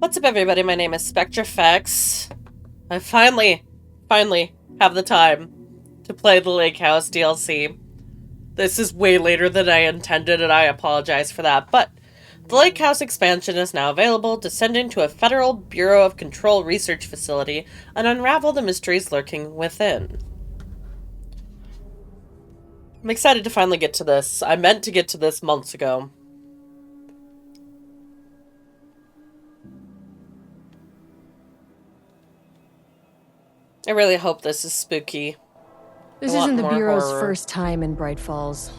What's up, everybody? My name is Spectreffex. I finally have the time to play the Lake House DLC. This is way later than I intended, and I apologize for that, but the Lake House expansion is now available. Descend into a Federal Bureau of Control research facility and unravel the mysteries lurking within. I'm excited to finally get to this. I meant to get to this months ago. I really hope this is spooky. This isn't the Bureau's first time in Bright Falls.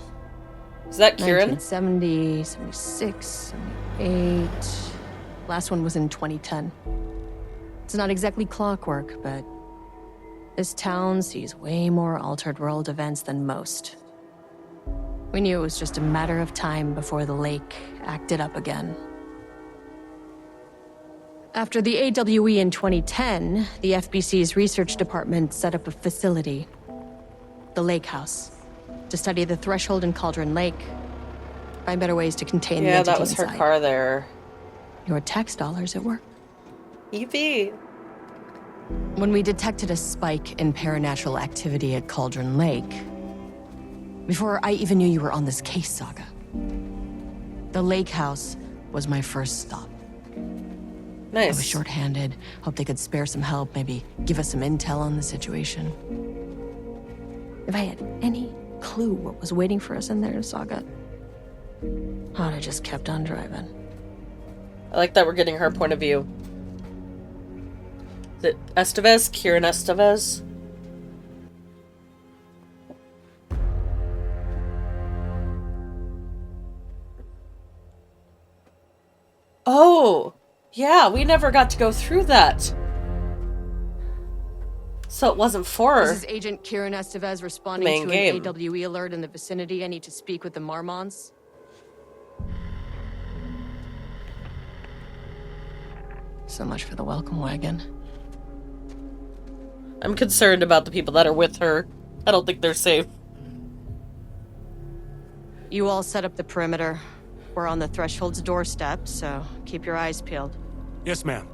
Is that Kiran? 1970, 76, 78. Last one was in 2010. It's not exactly clockwork, but this town sees way more altered world events than most. We knew it was just a matter of time before the lake acted up again. After the AWE in 2010, the FBC's research department set up a facility, the Lake House, to study the threshold in Cauldron Lake, find better ways to contain the entity that was inside. her car there. Your tax dollars at work. EV. When we detected a spike in paranatural activity at Cauldron Lake, before I even knew you were on this case, Saga, the Lake House was my first stop. Nice. I was short-handed, hoped they could spare some help, maybe give us some intel on the situation. If I had any clue what was waiting for us in there, Saga, I'd have just kept on driving. I like that we're getting her point of view. Is it Estevez? Kiran Estevez? Oh! Yeah, we never got to go through that. So it wasn't for This is Agent Kiran Estevez responding to an AWE alert in the vicinity. I need to speak with the Marmons. So much for the welcome wagon. I'm concerned about the people that are with her. I don't think they're safe. You all set up the perimeter. We're on the threshold's doorstep, so keep your eyes peeled. Yes, ma'am.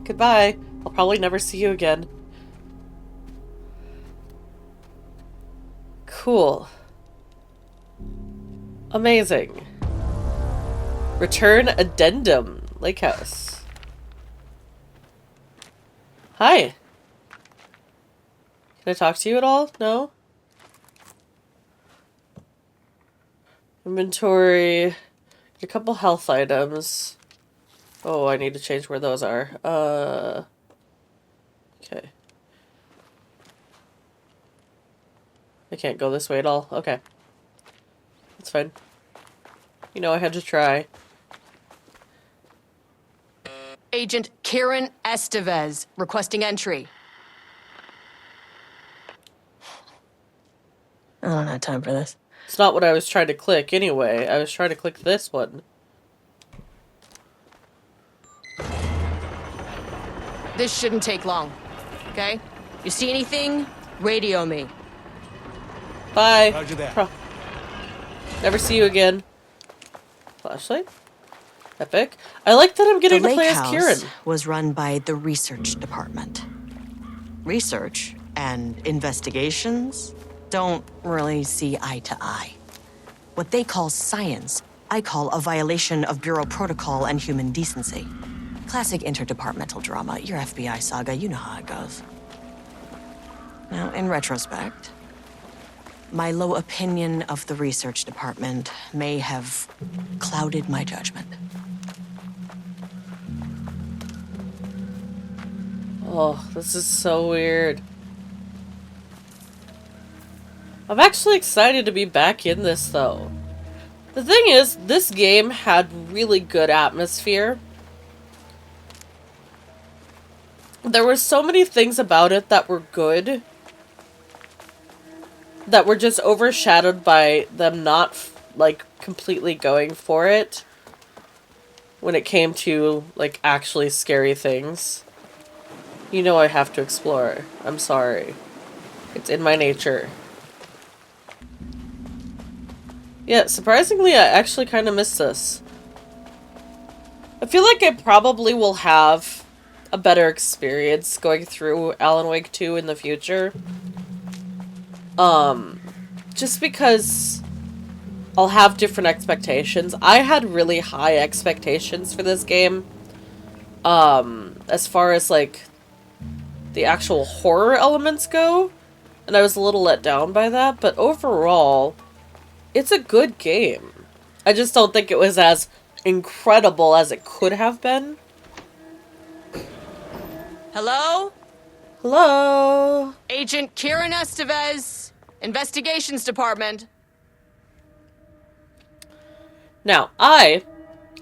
Goodbye. I'll probably never see you again. Cool. Amazing. Return addendum. Lake House. Hi. Can I talk to you at all? No? Inventory. A couple health items. Oh, I need to change where those are. Okay. I can't go this way at all. Okay. That's fine. You know, I had to try. Agent Kiran Estevez, requesting entry. I don't have time for this. It's not what I was trying to click anyway. I was trying to click this one. This shouldn't take long, okay? You see anything? Radio me. Bye. Roger that. Never see you again. Flashlight? Epic. I like that I'm getting to play as Kiran. The Lake House was run by the research department. Research and investigations don't really see eye to eye. What they call science, I call a violation of Bureau protocol and human decency. Classic interdepartmental drama. Your FBI saga, you know how it goes. Now, in retrospect, my low opinion of the research department may have clouded my judgment. Oh, this is so weird. I'm actually excited to be back in this, though. The thing is, this game had really good atmosphere. There were so many things about it that were good that were just overshadowed by them not, like, completely going for it when it came to, like, actually scary things. You know I have to explore. I'm sorry. It's in my nature. Yeah, surprisingly, I actually kind of missed this. I feel like I probably will have a better experience going through Alan Wake 2 in the future. Just because I'll have different expectations. I had really high expectations for this game. As far as, like, the actual horror elements go. And I was a little let down by that. But overall, it's a good game. I just don't think it was as incredible as it could have been. Hello? Hello? Agent Kiran Estevez, Investigations Department. Now, I,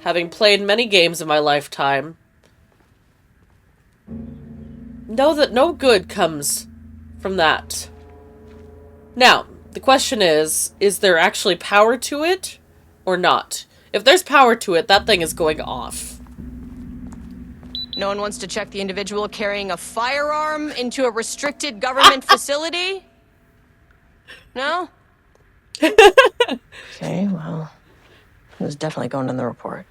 having played many games in my lifetime, know that no good comes from that. Now, the question is there actually power to it or not? If there's power to it, that thing is going off. No one wants to check the individual carrying a firearm into a restricted government facility? No? Okay, well, it was definitely going in the report.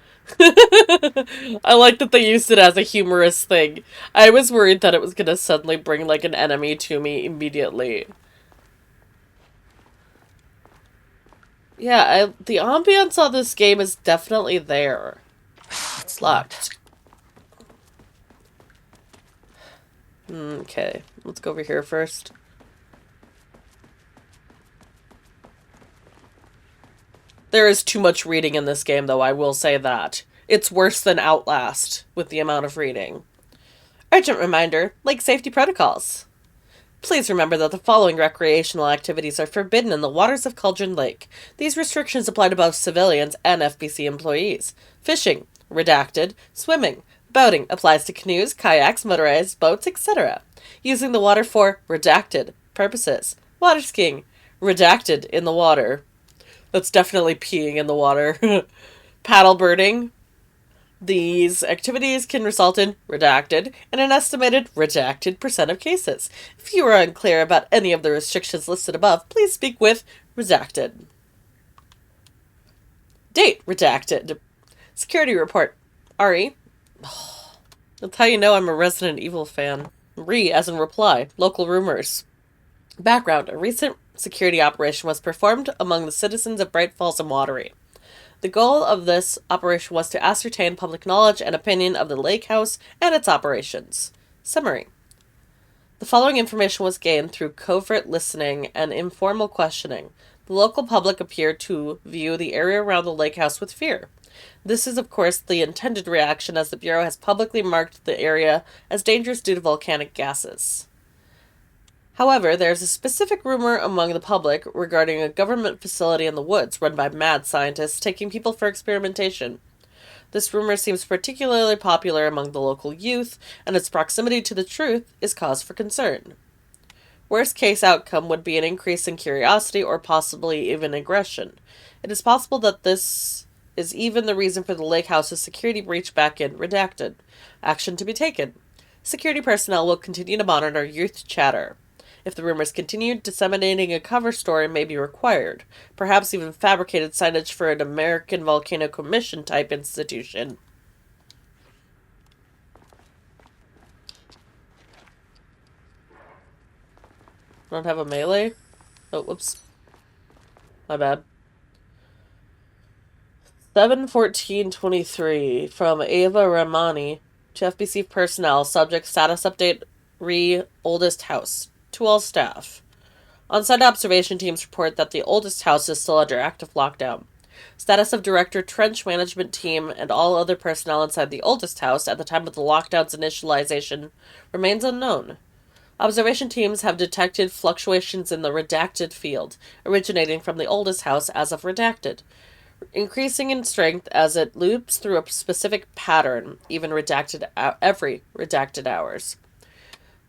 I like that they used it as a humorous thing. I was worried that it was gonna suddenly bring, like, an enemy to me immediately. Yeah, the ambience on this game is definitely there. It's Locked. Okay, let's go over here first. There is too much reading in this game, though, I will say that. It's worse than Outlast, with the amount of reading. Urgent reminder, lake safety protocols. Please remember that the following recreational activities are forbidden in the waters of Cauldron Lake. These restrictions apply to both civilians and FBC employees. Fishing, redacted. Swimming, boating applies to canoes, kayaks, motorized boats, etc. Using the water for redacted purposes. Water skiing, redacted in the water. That's definitely peeing in the water. Paddleboarding. These activities can result in redacted in an estimated redacted % of cases. If you are unclear about any of the restrictions listed above, please speak with redacted. Date redacted. Security report. RE. That's how you know I'm a Resident Evil fan. Re as in reply. Local rumors. Background. A recent security operation was performed among the citizens of Bright Falls and Watery. The goal of this operation was to ascertain public knowledge and opinion of the lake house and its operations. Summary. The following information was gained through covert listening and informal questioning. The local public appeared to view the area around the lake house with fear. This is, of course, the intended reaction, as the Bureau has publicly marked the area as dangerous due to volcanic gases. However, there is a specific rumor among the public regarding a government facility in the woods run by mad scientists taking people for experimentation. This rumor seems particularly popular among the local youth, and its proximity to the truth is cause for concern. Worst case outcome would be an increase in curiosity or possibly even aggression. It is possible that this is even the reason for the lake house's security breach back in redacted. Action to be taken. Security personnel will continue to monitor youth chatter. If the rumors continue, disseminating a cover story may be required, perhaps even fabricated signage for an American Volcano Commission type institution. Don't have a melee? Oh, whoops. My bad. 7/14/23 from Ava Ramani to FBC personnel. Subject status update. Oldest house. To all staff. On-site observation teams report that the oldest house is still under active lockdown. Status of Director Trench Management Team and all other personnel inside the oldest house at the time of the lockdown's initialization remains unknown. Observation teams have detected fluctuations in the redacted field, originating from the oldest house as of redacted, increasing in strength as it loops through a specific pattern, even redacted every redacted hours.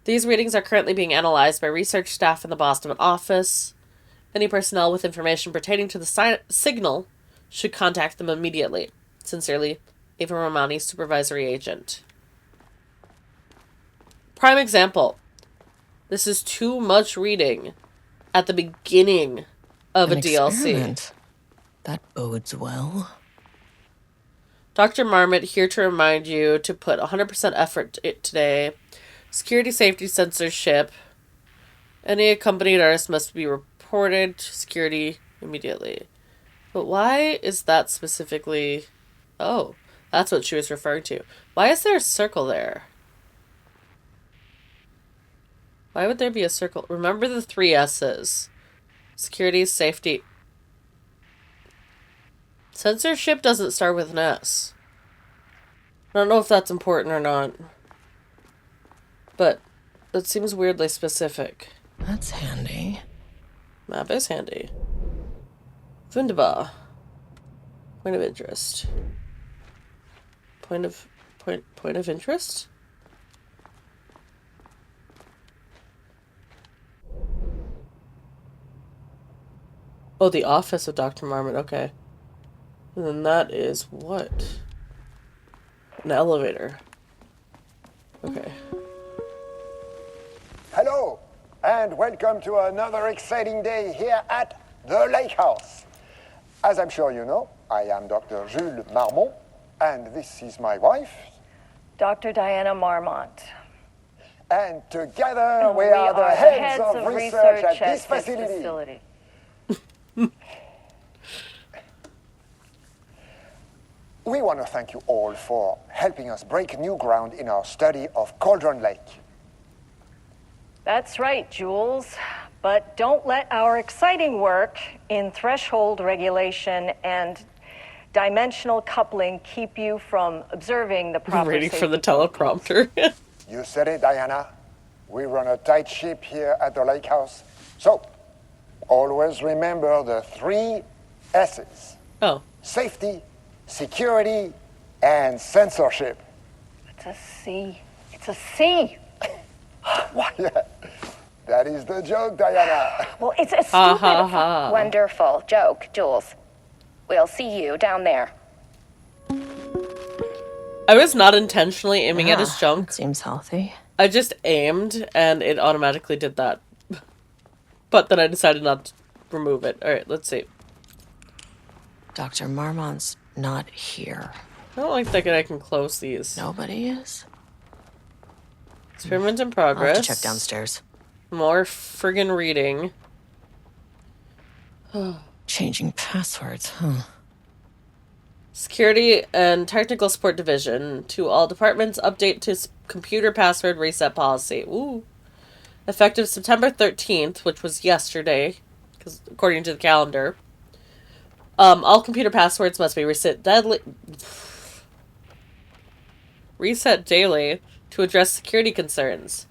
These readings are currently being analyzed by research staff in the Boston office. Any personnel with information pertaining to the signal should contact them immediately. Sincerely, Ava Romani, Supervisory Agent. Prime example. This is too much reading at the beginning of a DLC. That bodes well. Dr. Marmot here to remind you to put 100% effort today. Security, safety, censorship. Any accompanied artist must be reported to security immediately. But why is that specifically... Oh, that's what she was referring to. Why is there a circle there? Why would there be a circle? Remember the 3 S's. Security, safety. Censorship doesn't start with an S. I don't know if that's important or not. But it seems weirdly specific. That's handy. Map is handy. Wunderbar. Point of interest. Point of interest? Oh, the office of Dr. Marmot, okay. And then that is what? An elevator. Okay. Hello, and welcome to another exciting day here at the Lake House. As I'm sure you know, I am Dr. Jules Marmont, and this is my wife. Dr. Diana Marmont. And together we are the heads of research at this facility. We want to thank you all for helping us break new ground in our study of Cauldron Lake. That's right, Jules. But don't let our exciting work in threshold regulation and dimensional coupling keep you from observing the proper Reading from the safety teleprompter. You said it, Diana. We run a tight ship here at the Lake House. So, always remember the 3 S's. Oh. Safety, security, and censorship. It's a C. It's a C. Yeah, that is the joke, Diana. Well, it's a stupid... Wonderful joke, Jules. We'll see you down there. I was not intentionally aiming at his junk. Seems healthy. I just aimed, and it automatically did that. But then I decided not to remove it. Alright, let's see. Dr. Marmont's not here. I don't like that I can close these. Nobody is? Experiment in I'll progress. have to check downstairs. More friggin' reading. Changing passwords, huh? Security and Technical Support Division. To all departments, update to computer password reset policy. Ooh. Effective September 13th, which was yesterday, because according to the calendar. All computer passwords must be reset daily to address security concerns.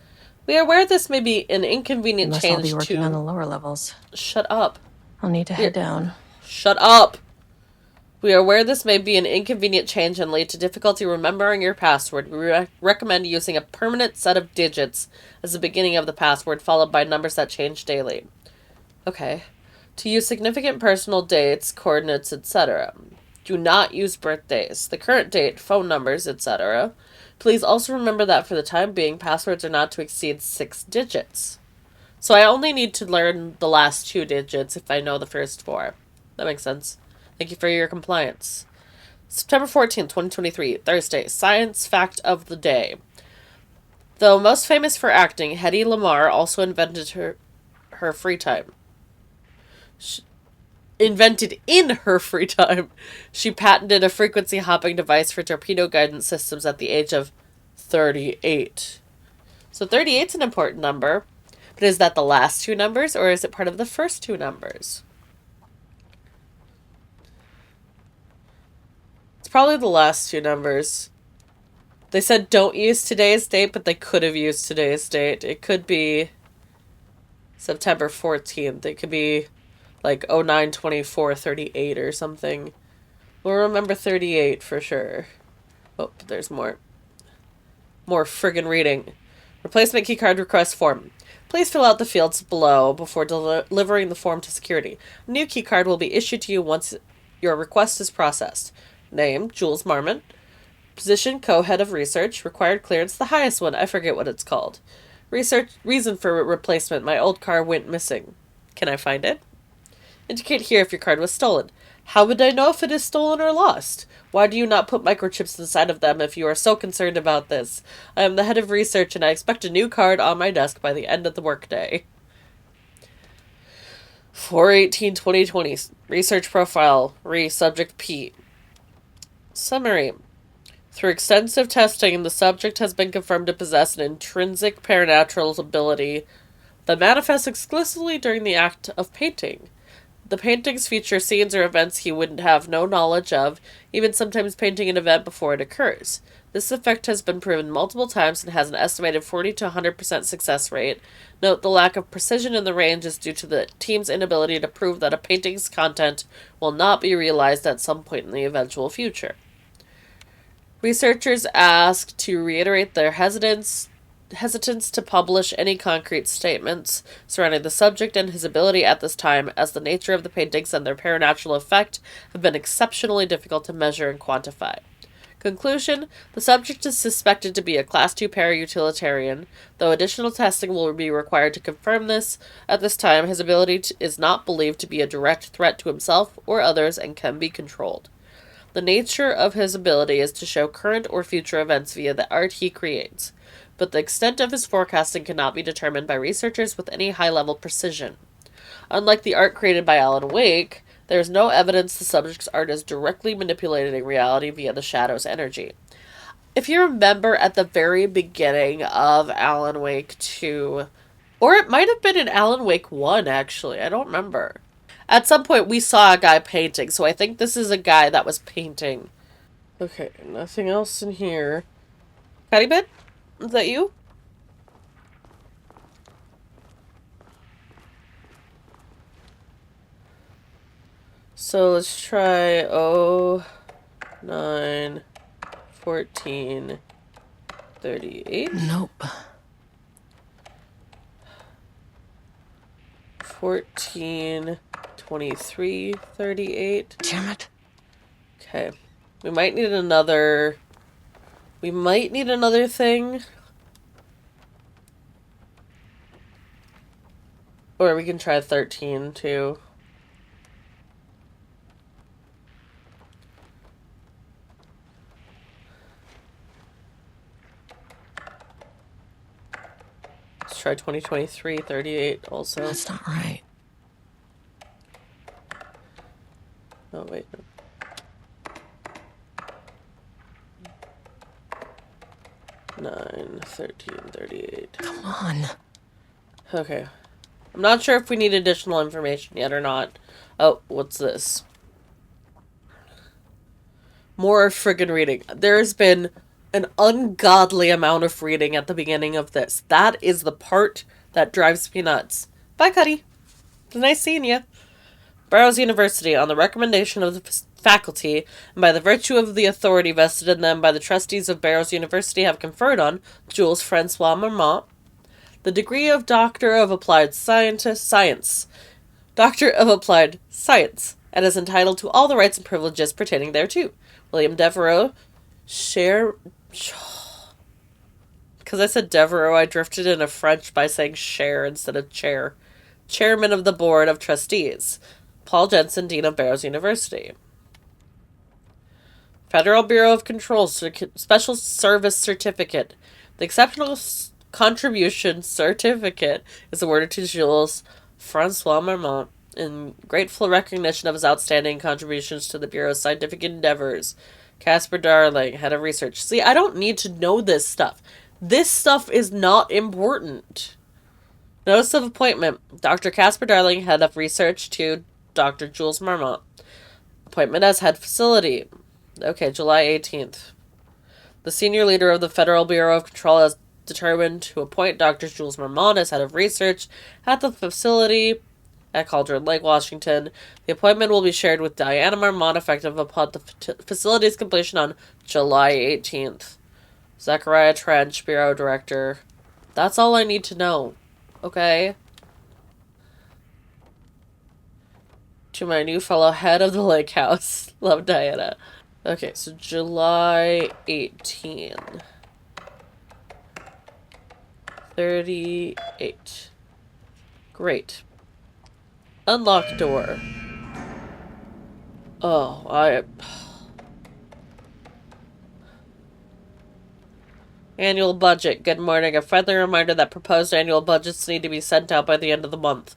We are aware this may be an inconvenient Must change all be working to... on the lower levels. Shut up. I'll need to head down. Shut up! We are aware this may be an inconvenient change and lead to difficulty remembering your password. We recommend using a permanent set of digits as the beginning of the password, followed by numbers that change daily. Okay. To use significant personal dates, coordinates, etc. Do not use birthdays, the current date, phone numbers, etc. Please also remember that for the time being, passwords are not to exceed 6 digits. So I only need to learn the last 2 digits if I know the first 4. That makes sense. Thank you for your compliance. September 14th, 2023, Thursday. Science fact of the day. Though most famous for acting, Hedy Lamarr also invented her free time. Invented in her free time. She patented a frequency hopping device for torpedo guidance systems at the age of 38. So 38's an important number. But is that the last 2 numbers, or is it part of the first 2 numbers? It's probably the last 2 numbers. They said don't use today's date, but they could have used today's date. It could be September 14th. It could be like 09/24/38 or something. We'll remember 38 for sure. Oh, but there's more. More friggin' reading. Replacement keycard request form. Please fill out the fields below before delivering the form to security. A new keycard will be issued to you once your request is processed. Name, Jules Marmont. Position, co-head of research. Required clearance, the highest one. I forget what it's called. Reason for replacement. My old car went missing. Can I find it? Indicate here if your card was stolen. How would I know if it is stolen or lost? Why do you not put microchips inside of them if you are so concerned about this? I am the head of research and I expect a new card on my desk by the end of the workday. 4/18/2020. Research profile. Subject P. Summary. Through extensive testing, the subject has been confirmed to possess an intrinsic paranatural ability that manifests exclusively during the act of painting. The paintings feature scenes or events he would have no knowledge of, even sometimes painting an event before it occurs. This effect has been proven multiple times and has an estimated 40 to 100% success rate. Note the lack of precision in the range is due to the team's inability to prove that a painting's content will not be realized at some point in the eventual future. Researchers asked to reiterate their hesitance to publish any concrete statements surrounding the subject and his ability at this time, as the nature of the paintings and their paranatural effect have been exceptionally difficult to measure and quantify. Conclusion: the subject is suspected to be a Class 2 para-utilitarian, though additional testing will be required to confirm this. At this time, his ability is not believed to be a direct threat to himself or others and can be controlled. The nature of his ability is to show current or future events via the art he creates, but the extent of his forecasting cannot be determined by researchers with any high-level precision. Unlike the art created by Alan Wake, there is no evidence the subject's art is directly manipulating reality via the shadow's energy. If you remember at the very beginning of Alan Wake 2, or it might have been in Alan Wake 1, actually, I don't remember. At some point, we saw a guy painting, so I think this is a guy that was painting. Okay, nothing else in here. Patty Bed? Is that you? So let's try 09/14/38. Nope. 14/23/38. Damn it. Okay. We might need another thing. Or we can try 13 too. Let's try 2023/38 also. That's not right. Oh, wait. 9/13/38. Come on. Okay. I'm not sure if we need additional information yet or not. Oh, what's this? More friggin' reading. There's been an ungodly amount of reading at the beginning of this. That is the part that drives me nuts. Bye, Cuddy. It's nice seeing you. Barrows University, on the recommendation of the faculty, and by the virtue of the authority vested in them by the trustees of Barrows University, have conferred on Jules Francois Marmont the degree of Doctor of Applied Science, Doctor of Applied Science, and is entitled to all the rights and privileges pertaining thereto. William Devereaux, because I said Devereaux, I drifted into French by saying Cher instead of chair. Chairman of the Board of Trustees. Paul Jensen, Dean of Barrows University. Federal Bureau of Control Special Service Certificate. The Exceptional Contribution Certificate is awarded to Jules Francois Marmont in grateful recognition of his outstanding contributions to the Bureau's scientific endeavors. Casper Darling, Head of Research. See, I don't need to know this stuff. This stuff is not important. Notice of appointment. Dr. Casper Darling, Head of Research, to Dr. Jules Marmont. Appointment as Head Facility. Okay, July 18th. The senior leader of the Federal Bureau of Control has determined to appoint Dr. Jules Marmont as Head of Research at the facility at Cauldron Lake, Washington. The appointment will be shared with Diana Marmont effective upon the facility's completion on July 18th. Zachariah Trench, Bureau Director. That's all I need to know. Okay? To my new fellow head of the lake house. Love, Diana. Okay, so July 18. 38. Great. Unlock door. Oh, Annual budget. Good morning. A friendly reminder that proposed annual budgets need to be sent out by the end of the month.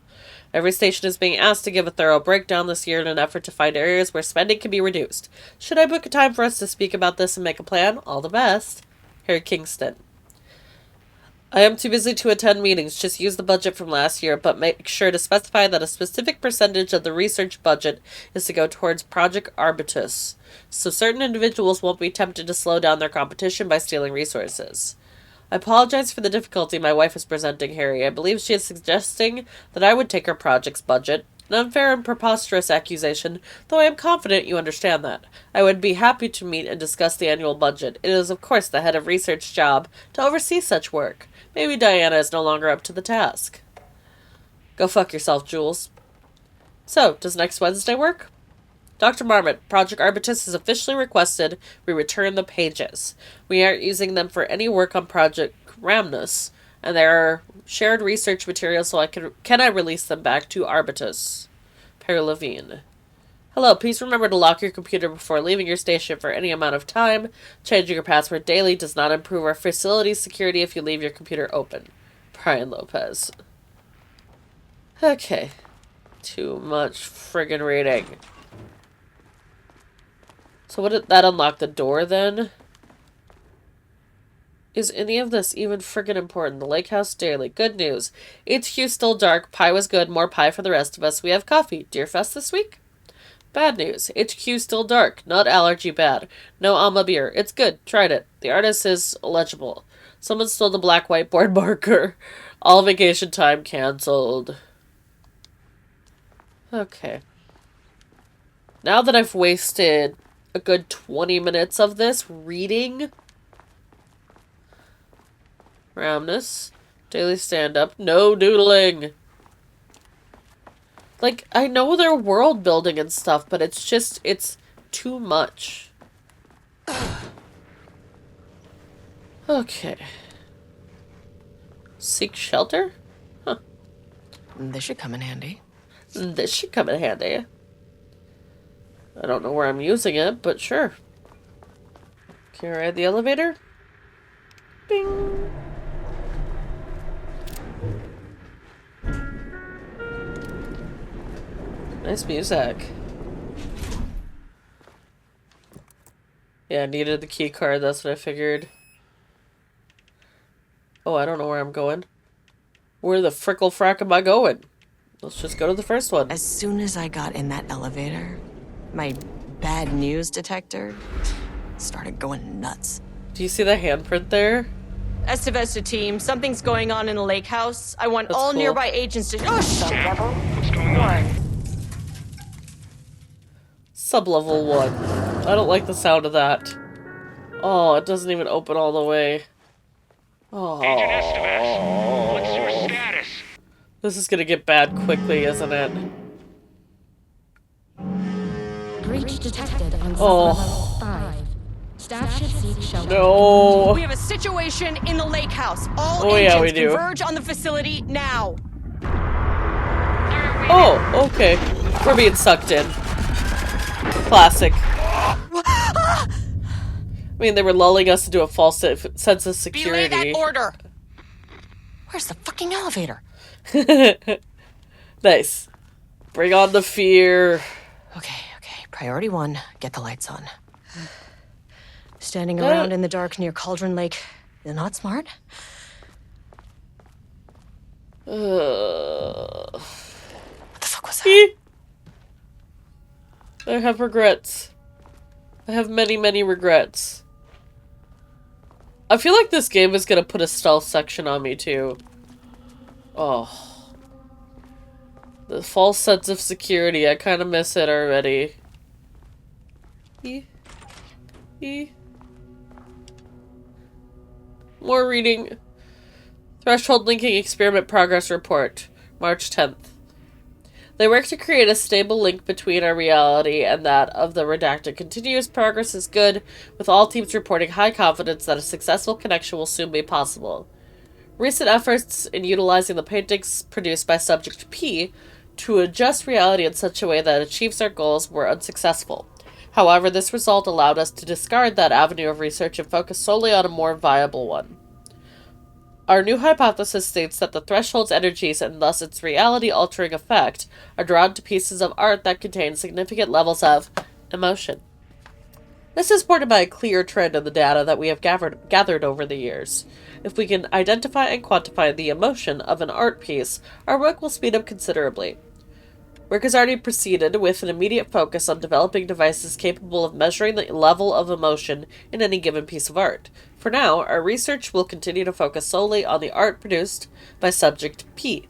Every station is being asked to give a thorough breakdown this year in an effort to find areas where spending can be reduced. Should I book a time for us to speak about this and make a plan? All the best. Harry Kingston. I am too busy to attend meetings. Just use the budget from last year, but make sure to specify that a specific percentage of the research budget is to go towards Project Arbitus, so certain individuals won't be tempted to slow down their competition by stealing resources. I apologize for the difficulty my wife is presenting, Harry. I believe she is suggesting that I would take her project's budget. An unfair and preposterous accusation, though I am confident you understand that. I would be happy to meet and discuss the annual budget. It is, of course, the head of research job to oversee such work. Maybe Diana is no longer up to the task. Go fuck yourself, Jules. So, does next Wednesday work? Dr. Marmot, Project Arbitus has officially requested we return the pages. We aren't using them for any work on Project Ramnus, and there are shared research materials, so can I release them back to Arbitus? Perry Levine. Hello, please remember to lock your computer before leaving your station for any amount of time. Changing your password daily does not improve our facility's security if you leave your computer open. Brian Lopez. Okay. Too much friggin' reading. So what did that unlock the door then? Is any of this even friggin' important? The Lake House Daily. Good news. HQ still dark. Pie was good. More pie for the rest of us. We have coffee. Deerfest this week? Bad news. HQ still dark. Not allergy bad. No Alma beer. It's good. Tried it. The artist is illegible. Someone stole the black whiteboard marker. All vacation time cancelled. Okay. Now that I've wasted a good 20 minutes of this reading... Ramnus. Daily stand-up. No doodling. Like, I know they're world building and stuff, but it's just, it's too much. Okay. Seek shelter? Huh. This should come in handy. This should come in handy. I don't know where I'm using it, but sure. Can I ride the elevator? Bing! Nice music. Yeah, I needed the key card, that's what I figured. Oh, I don't know where I'm going. Where the frickle frack am I going? Let's just go to the first one. As soon as I got in that elevator, my bad news detector started going nuts. Do you see the handprint there? Estevez to team, something's going on in the lake house. I want That's all cool. nearby agents to... Oh, shit! What's going on? Sublevel 1. I don't like the sound of that. Oh, it doesn't even open all the way. Oh. Agent Estevez, what's your status? This is gonna get bad quickly, isn't it? Breach detected on Oh. sublevel 5. Staff should seek shelter. No. We have a situation in the lake house. All Oh, yeah, we agents do. converge on the facility now. Oh, okay. We're being sucked in. Classic. I mean, they were lulling us into a false sense of Belay security. that order. Where's the fucking elevator? Nice. Bring on the fear. Okay. Priority 1, get the lights on. Standing around in the dark near Cauldron Lake is not smart. What the fuck was that? I have regrets. I have many, many regrets. I feel like this game is gonna put a stealth section on me, too. Oh. The false sense of security. I kind of miss it already. More reading. Threshold linking experiment progress report. March 10th. They work to create a stable link between our reality and that of the redacted. Continuous progress is good, with all teams reporting high confidence that a successful connection will soon be possible. Recent efforts in utilizing the paintings produced by Subject P to adjust reality in such a way that achieves our goals were unsuccessful. However, this result allowed us to discard that avenue of research and focus solely on a more viable one. Our new hypothesis states that the threshold's energies, and thus its reality-altering effect, are drawn to pieces of art that contain significant levels of emotion. This is supported by a clear trend in the data that we have gathered over the years. If we can identify and quantify the emotion of an art piece, our work will speed up considerably. Work has already proceeded with an immediate focus on developing devices capable of measuring the level of emotion in any given piece of art. For now, our research will continue to focus solely on the art produced by subject P.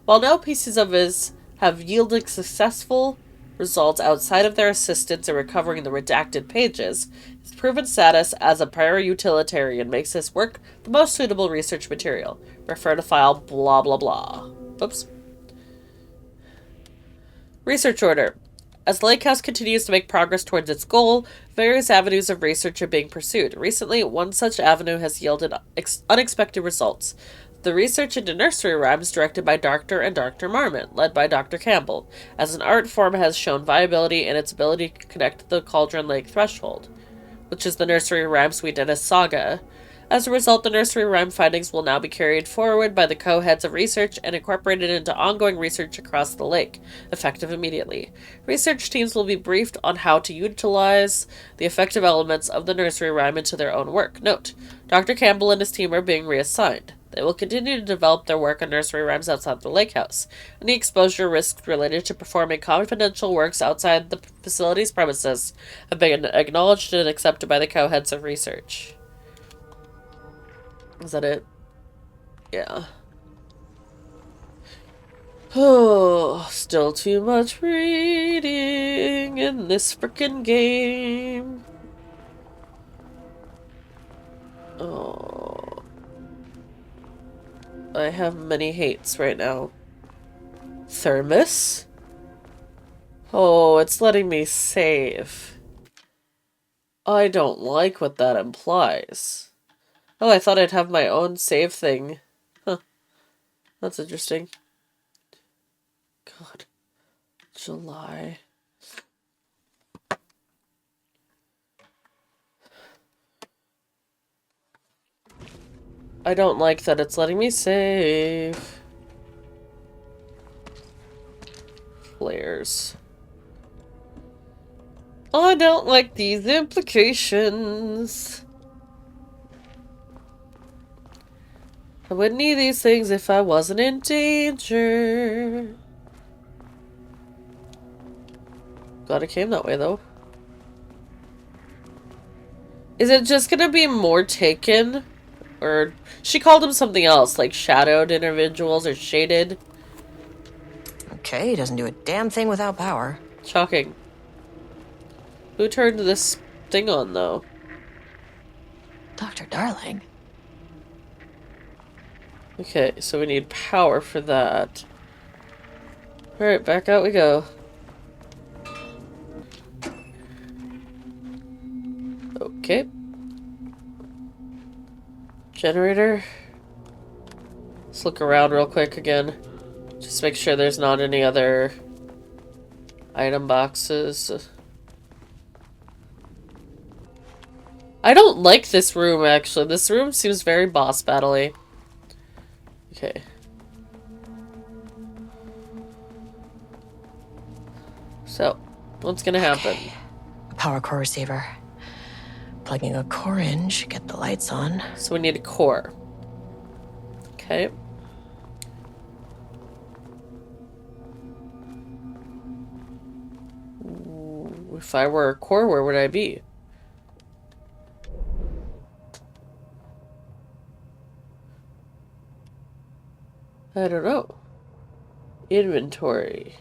While no pieces of his have yielded successful results outside of their assistance in recovering the redacted pages, his proven status as a prior utilitarian makes his work the most suitable research material. Refer to file blah blah blah. Oops. Research order. As Lake House continues to make progress towards its goal, various avenues of research are being pursued. Recently, one such avenue has yielded unexpected results. The research into nursery rhymes directed by Dr. and Dr. Marmot, led by Dr. Campbell, as an art form has shown viability in its ability to connect the Cauldron Lake threshold, which is the nursery rhymes we did as Saga. As a result, the nursery rhyme findings will now be carried forward by the co-heads of research and incorporated into ongoing research across the lake, effective immediately. Research teams will be briefed on how to utilize the effective elements of the nursery rhyme into their own work. Note, Dr. Campbell and his team are being reassigned. They will continue to develop their work on nursery rhymes outside the lake house. Any exposure risks related to performing confidential works outside the facility's premises have been acknowledged and accepted by the co-heads of research. Is that it? Yeah. Oh, still too much reading in this frickin' game. Oh. I have many hates right now. Thermos? Oh, it's letting me save. I don't like what that implies. Oh, I thought I'd have my own save thing. Huh. That's interesting. God. July. I don't like that it's letting me save. Flares. I don't like these implications. I wouldn't need these things if I wasn't in danger. Glad it came that way, though. Is it just gonna be more taken? Or she called them something else, like shadowed individuals or shaded. Okay, he doesn't do a damn thing without power. Shocking. Who turned this thing on, though? Dr. Darling. Okay, so we need power for that. Alright, back out we go. Okay. Generator. Let's look around real quick again. Just make sure there's not any other item boxes. I don't like this room, actually. This room seems very boss battle-y. Okay. So, what's gonna happen? Okay. A power core receiver. Plugging a core in should get the lights on. So we need a core. Okay. If I were a core, where would I be? I don't know. Inventory.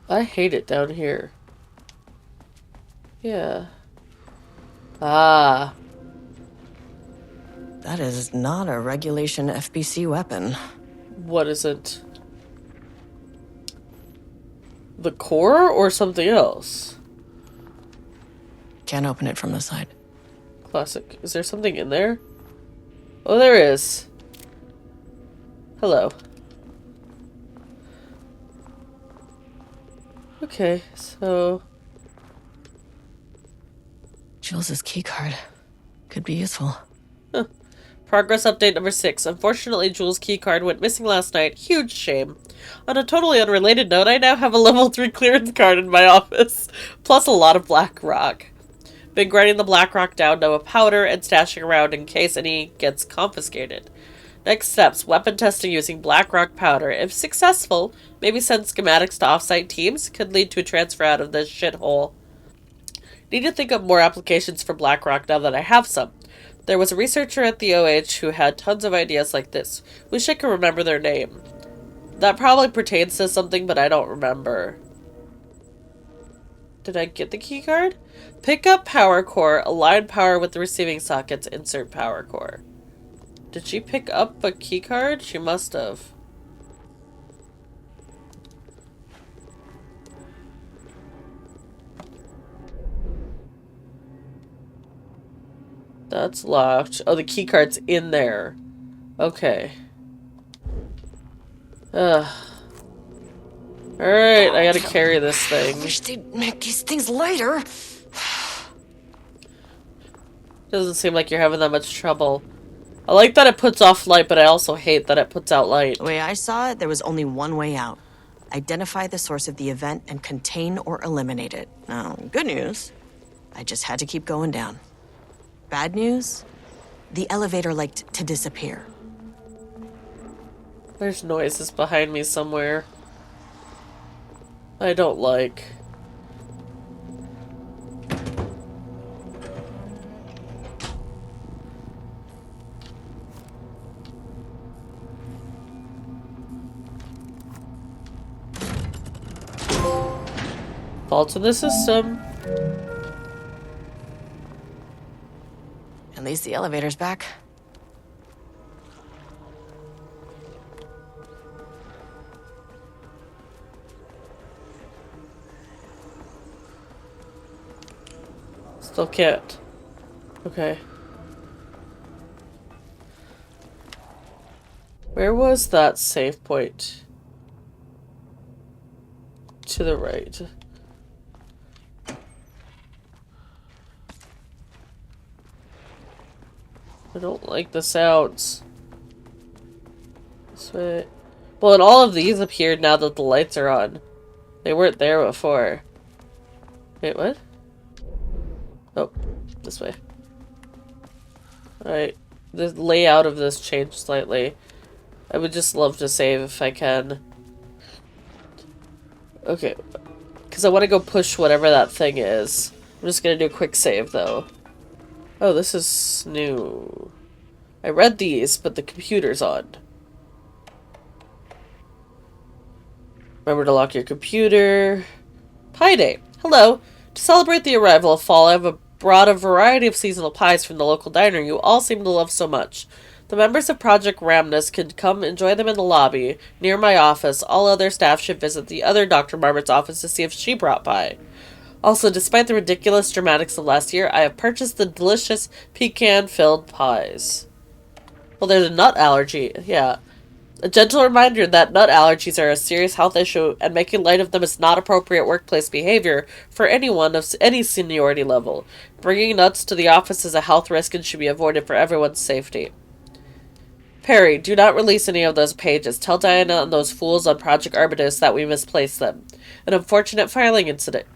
I hate it down here. Yeah. Ah. That is not a regulation FBC weapon. What is it? The core or something else? Can't open it from the side. Classic. Is there something in there? Oh, there is. Hello. Okay, so... Jules's keycard. Could be useful. Huh. Progress update number 6. Unfortunately, Jules' keycard went missing last night. Huge shame. On a totally unrelated note, I now have a level 3 clearance card in my office, plus a lot of black rock. Been grinding the black rock down to a powder and stashing around in case any gets confiscated. Next steps, weapon testing using black rock powder. If successful, maybe send schematics to offsite teams. Could lead to a transfer out of this shithole. Need to think of more applications for black rock now that I have some. There was a researcher at the OH who had tons of ideas like this. Wish I could remember their name. That probably pertains to something, but I don't remember. Did I get the keycard? Pick up power core, align power with the receiving sockets, insert power core. Did she pick up a keycard? She must have. That's locked. Oh, the keycard's in there. Okay. Alright, I gotta carry this thing. Wish they'd make these things lighter. Doesn't seem like you're having that much trouble. I like that it puts off light, but I also hate that it puts out light. The way I saw it, there was only one way out. Identify the source of the event and contain or eliminate it. Now, good news, I just had to keep going down. Bad news, the elevator liked to disappear. There's noises behind me somewhere. I don't like. Fault in the system. At least the elevator's back. Still can't. Okay. Where was that save point? To the right. I don't like the sounds. This way. Well, and all of these appeared now that the lights are on. They weren't there before. Wait, what? Oh, this way. Alright. The layout of this changed slightly. I would just love to save if I can. Okay. Because I want to go push whatever that thing is. I'm just going to do a quick save, though. Oh, this is new. I read these, but the computer's on. Remember to lock your computer. Pie Day. Hello. To celebrate the arrival of fall, I have brought a variety of seasonal pies from the local diner you all seem to love so much. The members of Project Ramnus can come enjoy them in the lobby, near my office. All other staff should visit the other Dr. Marmot's office to see if she brought pie. Also, despite the ridiculous dramatics of last year, I have purchased the delicious pecan-filled pies. Well, there's a nut allergy. Yeah. A gentle reminder that nut allergies are a serious health issue, and making light of them is not appropriate workplace behavior for anyone of any seniority level. Bringing nuts to the office is a health risk and should be avoided for everyone's safety. Perry, do not release any of those pages. Tell Diana and those fools on Project Arbutus that we misplaced them. An unfortunate filing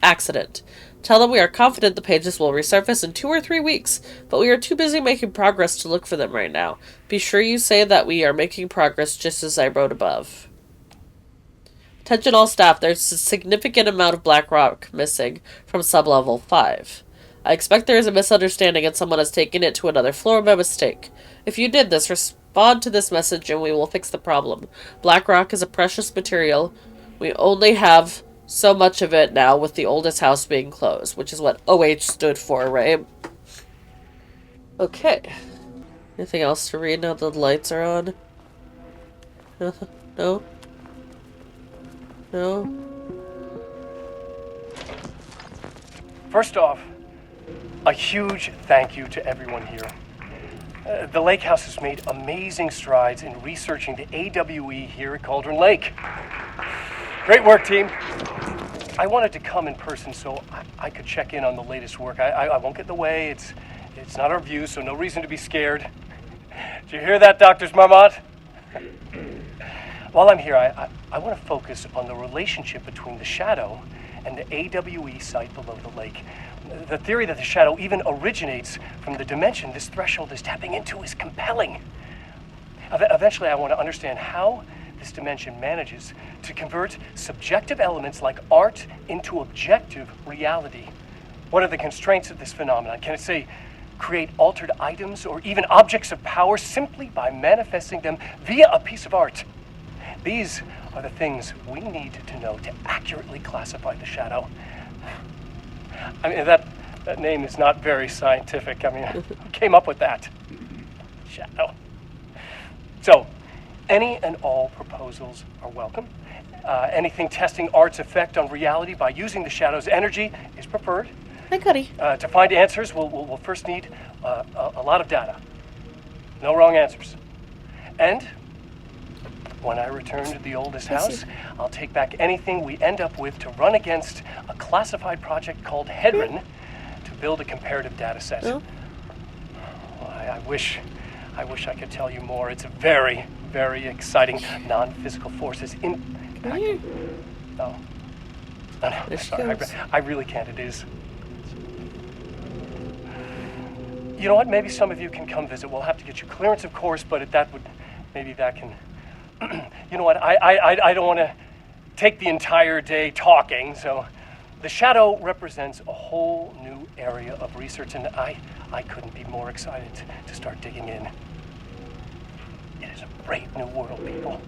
accident. Tell them we are confident the pages will resurface in 2 or 3 weeks, but we are too busy making progress to look for them right now. Be sure you say that we are making progress just as I wrote above. Attention all staff, there's a significant amount of black rock missing from sublevel 5. I expect there is a misunderstanding and someone has taken it to another floor by mistake. If you did this, respond to this message and we will fix the problem. Black rock is a precious material. We only have so much of it now with the oldest house being closed, which is what OH stood for, right? Okay. Anything else to read now that the lights are on? No? No? First off, a huge thank you to everyone here. The Lake House has made amazing strides in researching the AWE here at Cauldron Lake. Great work, team. I wanted to come in person so I could check in on the latest work. I won't get in the way. It's not our view, so no reason to be scared. Did you hear that, Dr. Marmot? While I'm here, I want to focus on the relationship between the shadow and the AWE site below the lake. The theory that the shadow even originates from the dimension this threshold is tapping into is compelling. Eventually, I want to understand how this dimension manages to convert subjective elements like art into objective reality. What are the constraints of this phenomenon? Can it, say, create altered items or even objects of power simply by manifesting them via a piece of art? These are the things we need to know to accurately classify the shadow. I mean, that name is not very scientific. I mean, who came up with that? Shadow. So, any and all proposals are welcome. Anything testing art's effect on reality by using the shadow's energy is preferred. Hi, Cuddy. To find answers, we'll first need a lot of data. No wrong answers. And when I return to the oldest house, I'll take back anything we end up with to run against a classified project called Hedron to build a comparative data set. Oh. I wish I could tell you more. It's a very, very exciting non-physical forces impact. No, There she sorry, goes. I really can't. It is. You know what? Maybe some of you can come visit. We'll have to get you clearance, of course, but maybe that can. You know what? I don't want to take the entire day talking. So, the shadow represents a whole new area of research, and I couldn't be more excited to start digging in. It is a brave new world, people.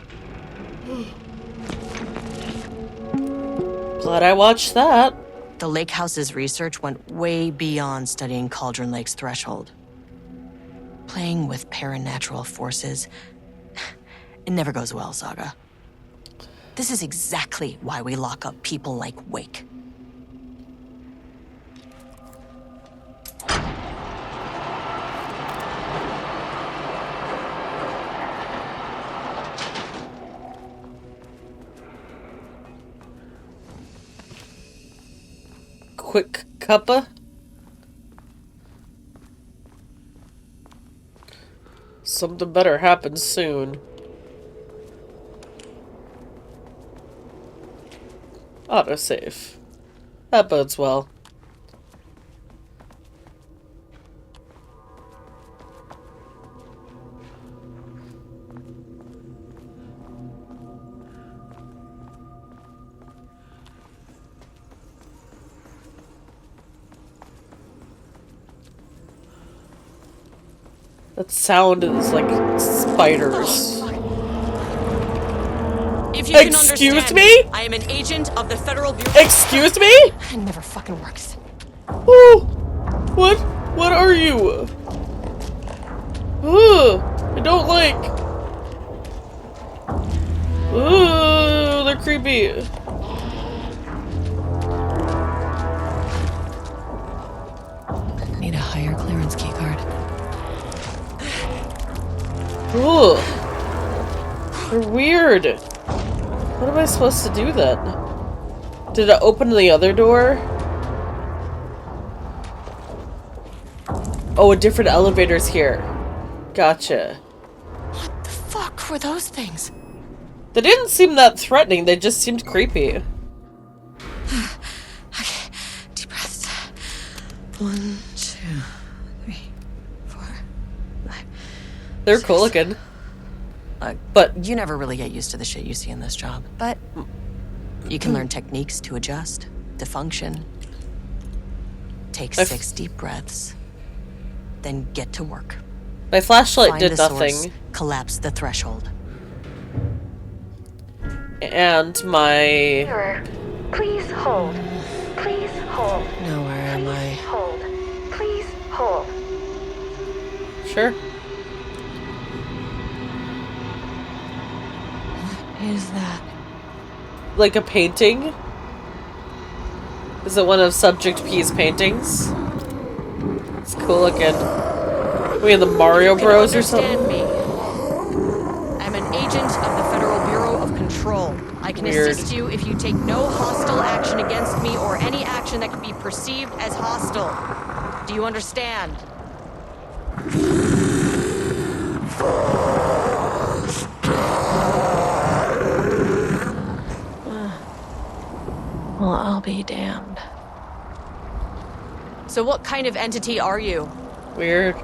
Glad I watched that. The Lake House's research went way beyond studying Cauldron Lake's threshold. Playing with paranatural forces, it never goes well, Saga. This is exactly why we lock up people like Wake. Quick cuppa. Something better happens soon. Autosave. That bodes well. That sound is like spiders. If you can Excuse understand, me? I am an agent of the Federal Bureau. Excuse me? It never fucking works. Ooh. What? What are you? Ooh. I don't like. Ooh, they're creepy. Need a higher clearance keycard. Ooh. They're weird. What am I supposed to do then? Did it open the other door? Oh, a different elevator's here. Gotcha. What the fuck were those things? They didn't seem that threatening, they just seemed creepy. Okay, deep breaths. 1, 2, 3, 4, 5. They're cool looking. But you never really get used to the shit you see in this job. But you can learn techniques to adjust, to function. Take 6 deep breaths, then get to work. My flashlight Find did the nothing. source, collapse the threshold. And my... Mirror, please hold. Please hold. Now where am I? Hold. Please hold. Sure. What is that? Like a painting? Is it one of Subject P's paintings? It's cool looking. We in the Mario Bros or something? Me. I'm an agent of the Federal Bureau of Control. I can Weird. assist you if you take no hostile action against me or any action that could be perceived as hostile. Do you understand? Well, I'll be damned. So what kind of entity are you? Weird.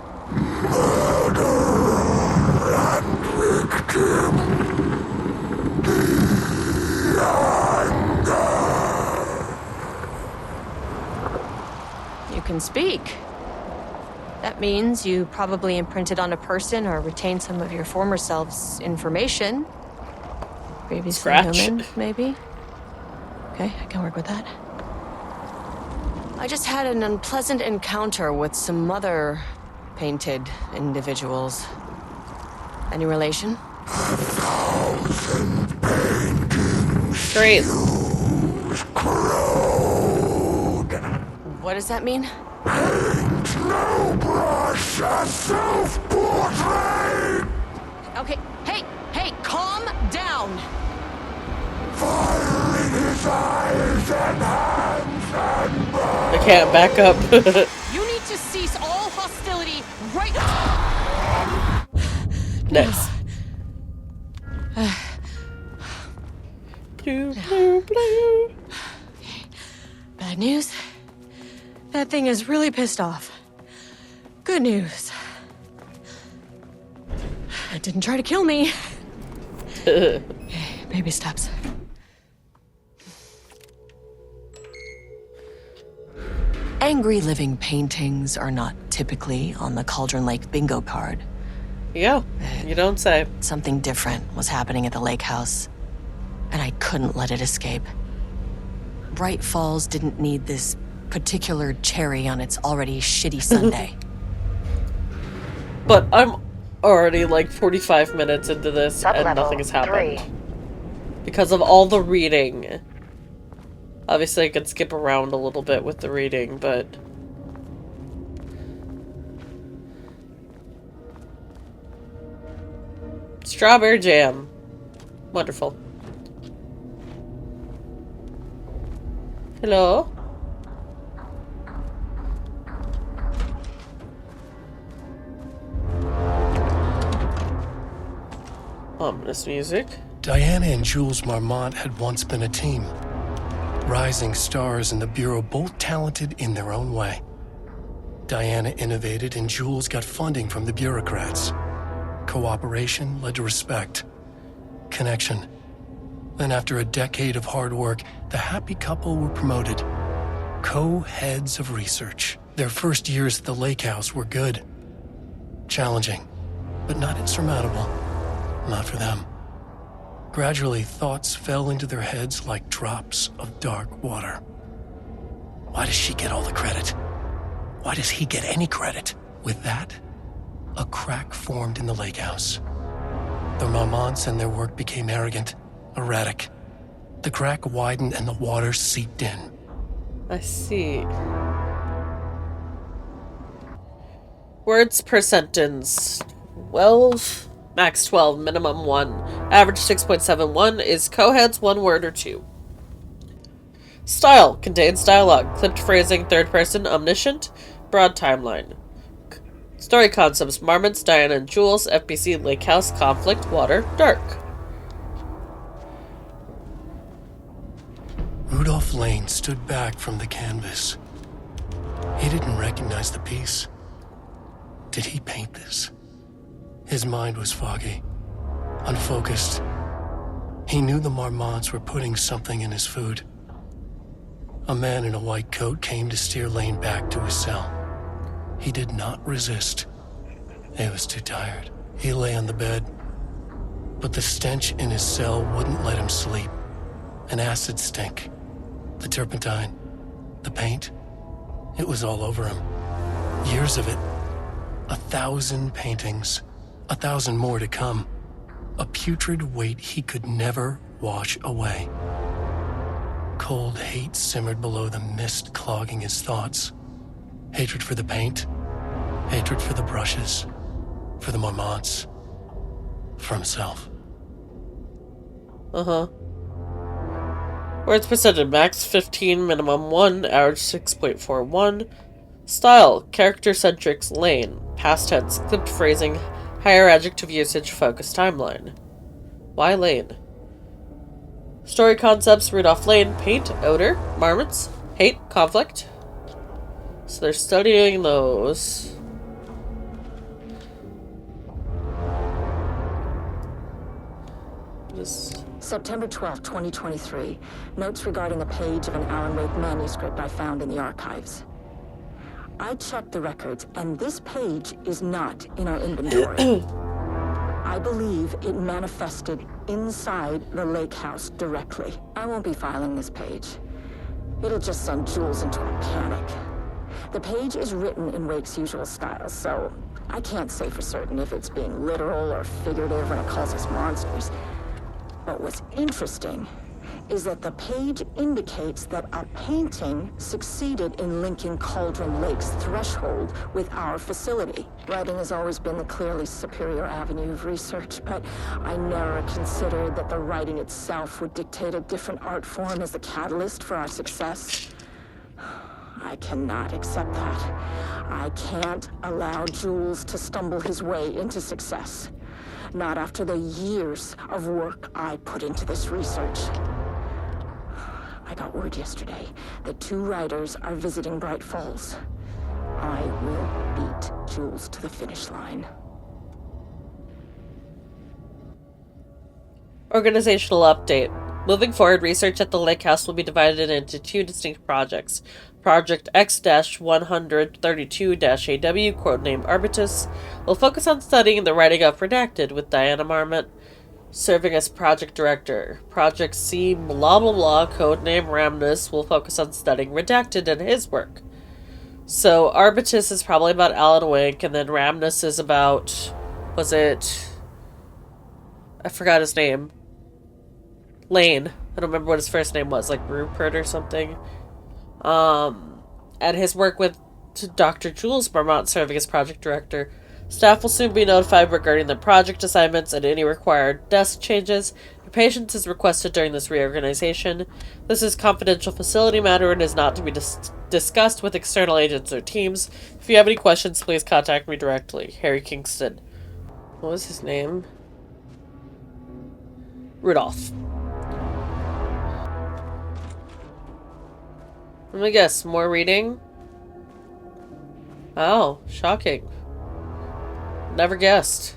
You can speak. That means you probably imprinted on a person or retained some of your former self's information. Previously Scratch. human, maybe? Okay, I can work with that. I just had an unpleasant encounter with some other painted individuals. Any relation? Great. What does that mean? Okay, hey, calm down! I can't back up. You need to cease all hostility right Nice. Blue, blue, blue. Bad news? That thing is really pissed off. Good news. It didn't try to kill me. Okay, baby steps. Angry living paintings are not typically on the Cauldron Lake bingo card. Yeah, you don't say. Something different was happening at the lake house, and I couldn't let it escape. Bright Falls didn't need this particular cherry on its already shitty Sunday. But I'm already like 45 minutes into this and Sublevel nothing has happened. 3. Because of all the reading. Obviously I could skip around a little bit with the reading, but... Strawberry jam. Wonderful. Hello? Ominous music. Diana and Jules Marmont had once been a team. Rising stars in the Bureau, both talented in their own way. Diana innovated and Jules got funding from the bureaucrats. Cooperation led to respect. Connection. Then after a decade of hard work, the happy couple were promoted. Co-heads of research. Their first years at the lake house were good. Challenging, but not insurmountable. Not for them. Gradually, thoughts fell into their heads like drops of dark water. Why does she get all the credit? Why does he get any credit? With that, a crack formed in the lake house. The Marmonts and their work became arrogant, erratic. The crack widened and the water seeped in. I see. Words per sentence. 12. Max 12, minimum 1. Average 6.71 is coheads, 1 word or 2. Style. Contains dialogue. Clipped phrasing, third person, omniscient. Broad timeline. Story concepts. Marmots, Diana and Jules, FBC, Lake House, Conflict, Water, Dark. Rudolf Lane stood back from the canvas. He didn't recognize the piece. Did he paint this? His mind was foggy, unfocused. He knew the Marmonts were putting something in his food. A man in a white coat came to steer Lane back to his cell. He did not resist. He was too tired. He lay on the bed, but the stench in his cell wouldn't let him sleep. An acid stink. The turpentine, the paint, it was all over him. Years of it. 1,000 paintings. 1,000 more to come. A putrid weight he could never wash away. Cold hate simmered below the mist clogging his thoughts. Hatred for the paint. Hatred for the brushes. For the Marmonts. For himself. Uh-huh. Words presented, max 15, minimum 1, average 6.41. Style, character-centric, Lane. Past tense, clipped phrasing, higher adjective usage, focused timeline. Why Lane? Story concepts, Rudolf Lane, paint, odor, marmots, hate, conflict. So they're studying those. September 12, 2023. Notes regarding a page of an Alan Wake manuscript I found in the archives. I checked the records, and this page is not in our inventory. I believe it manifested inside the lake house directly. I won't be filing this page. It'll just send Jules into a panic. The page is written in Wake's usual style, so I can't say for certain if it's being literal or figurative when it calls us monsters. But what's interesting is that the page indicates that a painting succeeded in linking Cauldron Lake's threshold with our facility. Writing has always been the clearly superior avenue of research, but I never considered that the writing itself would dictate a different art form as the catalyst for our success. I cannot accept that. I can't allow Jules to stumble his way into success. Not after the years of work I put into this research. I got word yesterday that 2 writers are visiting Bright Falls. I will beat Jules to the finish line. Organizational update. Moving forward, research at the lake house will be divided into 2 distinct projects. Project X-132-AW, codename Arbitus, will focus on studying the writing of Redacted, with Diana Marmot serving as project director. Project C blah blah blah, codename Ramnus, will focus on studying Redacted and his work. So Arbitus is probably about Alan Wake, and then Ramnus is about, was it, I forgot his name. Lane. I don't remember what his first name was, like Rupert or something. And his work with Dr. Jules Marmot serving as project director. Staff will soon be notified regarding the project assignments and any required desk changes. Your patience is requested during this reorganization. This is confidential facility matter and is not to be discussed with external agents or teams. If you have any questions, please contact me directly. Harry Kingston. What was his name? Rudolph. Let me guess, more reading? Oh, shocking. Never guessed.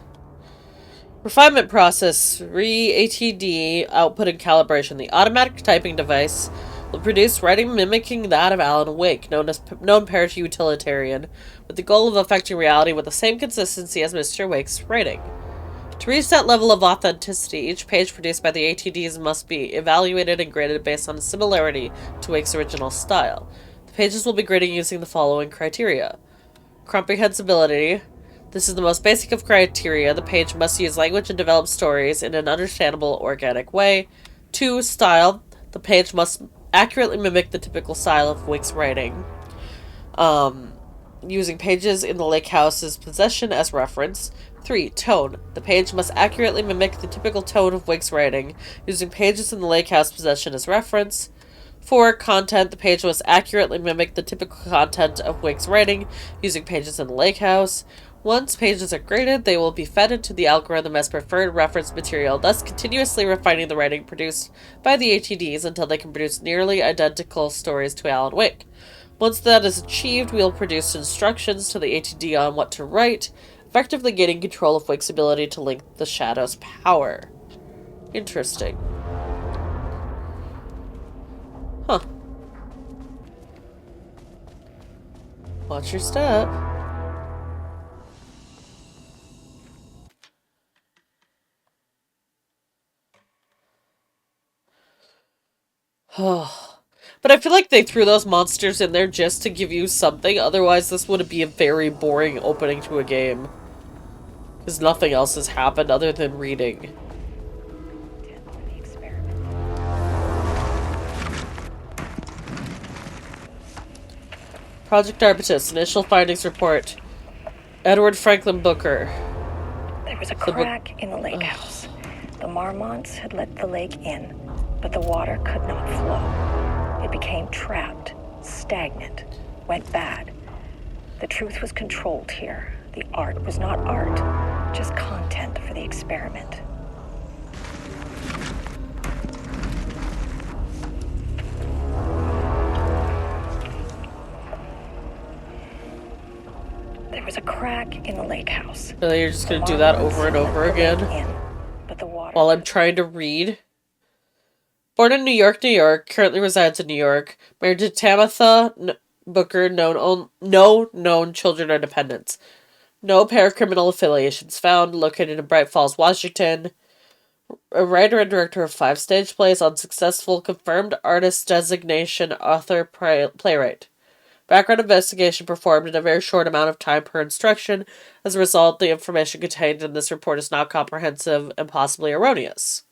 Refinement process. Re-ATD output and calibration. The automatic typing device will produce writing mimicking that of Alan Wake, known para-utilitarian, with the goal of affecting reality with the same consistency as Mr. Wake's writing. To reach that level of authenticity, each page produced by the ATDs must be evaluated and graded based on similarity to Wake's original style. The pages will be graded using the following criteria. Comprehensibility. This is the most basic of criteria. The page must use language and develop stories in an understandable, organic way. 2. Style. The page must accurately mimic the typical style of Wake's writing. Using pages in the lake house's possession as reference. 3. Tone. The page must accurately mimic the typical tone of Wake's writing, using pages in the lake house possession as reference. 4. Content. The page must accurately mimic the typical content of Wake's writing, using pages in the lake house. Once pages are graded, they will be fed into the algorithm as preferred reference material, thus continuously refining the writing produced by the ATDs until they can produce nearly identical stories to Alan Wake. Once that is achieved, we will produce instructions to the ATD on what to write, effectively gaining control of Wake's ability to link the Shadow's power. Interesting. Huh. Watch your step. But I feel like they threw those monsters in there just to give you something, otherwise this would be a very boring opening to a game. Because nothing else has happened other than reading. Project Arbitus, initial findings report. Edward Franklin Booker. There was a crack in the lake house. The Marmonts had let the lake in. but the water could not flow. It became trapped, stagnant, went bad. The truth was controlled here. The art was not art, just content for the experiment. There was a crack in the lake house. Really, you're just gonna do that over and over again? But the water... While I'm trying to read? Born in New York, New York, currently resides in New York. Married to Tamitha Booker, no known children or dependents. No paracriminal affiliations found. Located in Bright Falls, Washington. A writer and director of 5 stage plays, unsuccessful. Confirmed artist designation, author, playwright. Background investigation performed in a very short amount of time per instruction. As a result, the information contained in this report is not comprehensive and possibly erroneous.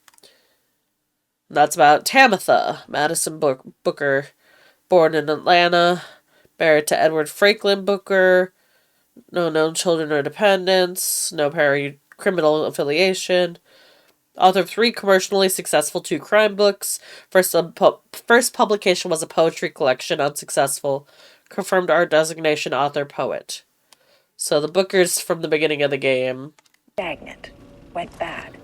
And that's about Tamitha Madison Booker, born in Atlanta, married to Edward Franklin Booker, no known children or dependents, no criminal affiliation. Author of 3 commercially successful 2 crime books. First publication was a poetry collection, unsuccessful. Confirmed art designation, author, poet. So the Bookers from the beginning of the game. Stagnant. Went bad.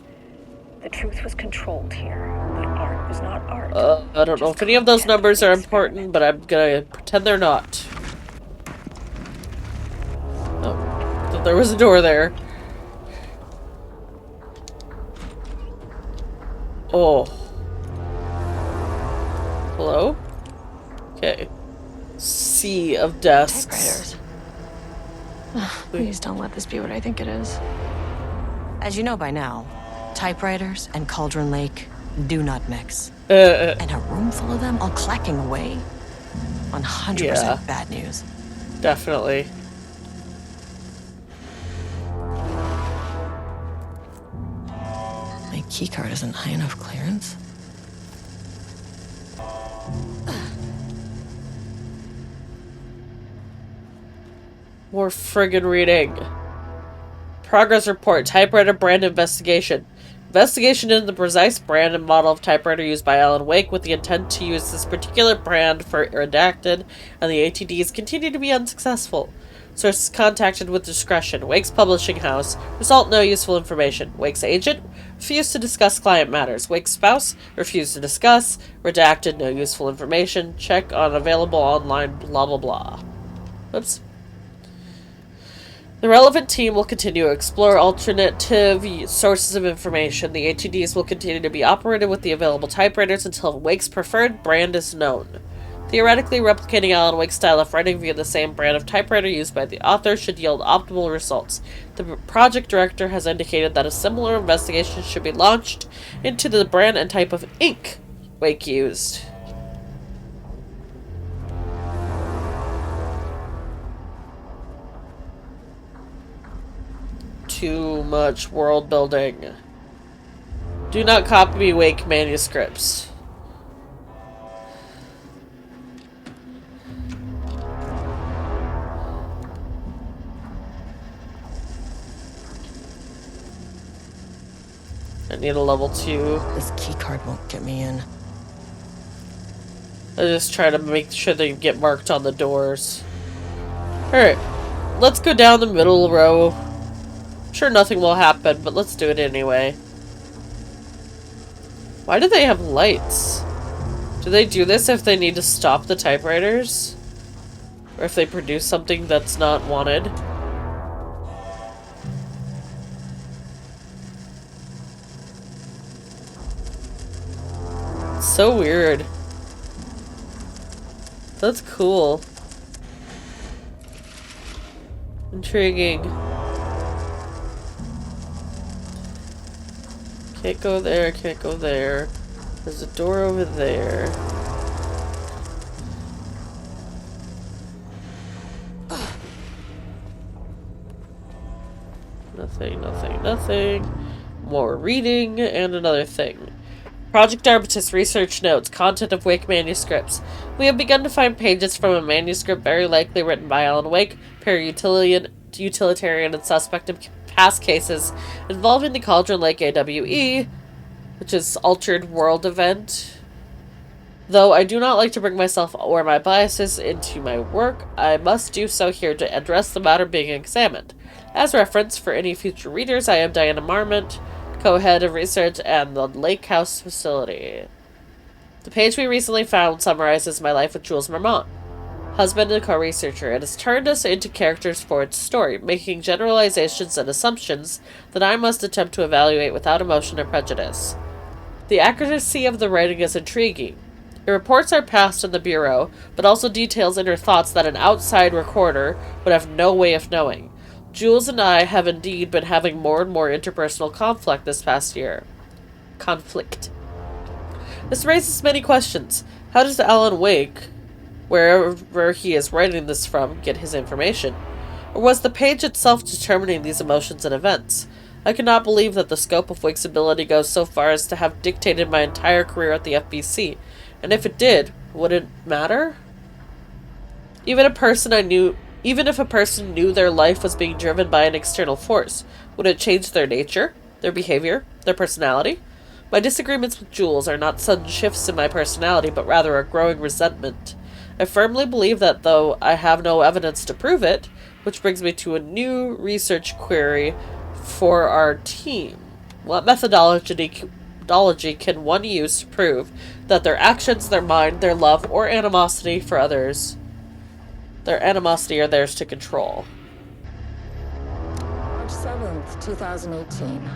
The truth was controlled here. The art was not art. I don't know if any of those numbers are important, but I'm gonna pretend they're not. Oh, thought there was a door there. Oh. Hello? Okay. Sea of desks. Typewriters. Please don't let this be what I think it is. As you know by now, typewriters and Cauldron Lake do not mix. And a room full of them all clacking away? 100% bad news. Definitely. My keycard isn't high enough clearance. More friggin' reading. Progress report. Typewriter brand investigation. Investigation into the precise brand and model of typewriter used by Alan Wake with the intent to use this particular brand for redacted, and the ATDs continue to be unsuccessful. Sources contacted with discretion. Wake's publishing house. Result: no useful information. Wake's agent refused to discuss client matters. Wake's spouse refused to discuss. Redacted: no useful information. Check on available online. Blah blah blah. Oops. The relevant team will continue to explore alternative sources of information. The ATDs will continue to be operated with the available typewriters until Wake's preferred brand is known. Theoretically, replicating Alan Wake's style of writing via the same brand of typewriter used by the author should yield optimal results. The project director has indicated that a similar investigation should be launched into the brand and type of ink Wake used. Too much world building. Do not copy Wake manuscripts. I need a level 2. This keycard won't get me in. I just try to make sure they get marked on the doors. Alright. Let's go down the middle row. I'm sure nothing will happen, but let's do it anyway. Why do they have lights? Do they do this if they need to stop the typewriters? Or if they produce something that's not wanted? It's so weird. That's cool. Intriguing. Can't go there, can't go there. There's a door over there. Nothing, nothing, nothing. More reading, and another thing. Project Arbitus research notes, content of Wake manuscripts. We have begun to find pages from a manuscript very likely written by Alan Wake, utilitarian and suspect in past cases involving the Cauldron Lake AWE, which is Altered World event. Though I do not like to bring myself or my biases into my work, I must do so here to address the matter being examined. As reference for any future readers, I am Diana Marmont, co-head of research at the Lake House facility. The page we recently found summarizes my life with Jules Marmont, husband and co-researcher. It has turned us into characters for its story, making generalizations and assumptions that I must attempt to evaluate without emotion or prejudice. The accuracy of the writing is intriguing. It reports our past in the Bureau, but also details inner thoughts that an outside recorder would have no way of knowing. Jules and I have indeed been having more and more interpersonal conflict this past year. Conflict. This raises many questions. How does Alan Wake, wherever he is writing this from, get his information? Or was the page itself determining these emotions and events? I cannot believe that the scope of Wake's ability goes so far as to have dictated my entire career at the FBC. And if it did, would it matter? Even if a person knew their life was being driven by an external force, would it change their nature, their behavior, their personality? My disagreements with Jules are not sudden shifts in my personality, but rather a growing resentment. I firmly believe that, though I have no evidence to prove it, which brings me to a new research query for our team. What methodology can one use to prove that their actions, their mind, their love, or animosity for others, their animosity are theirs to control? March 7th, 2018.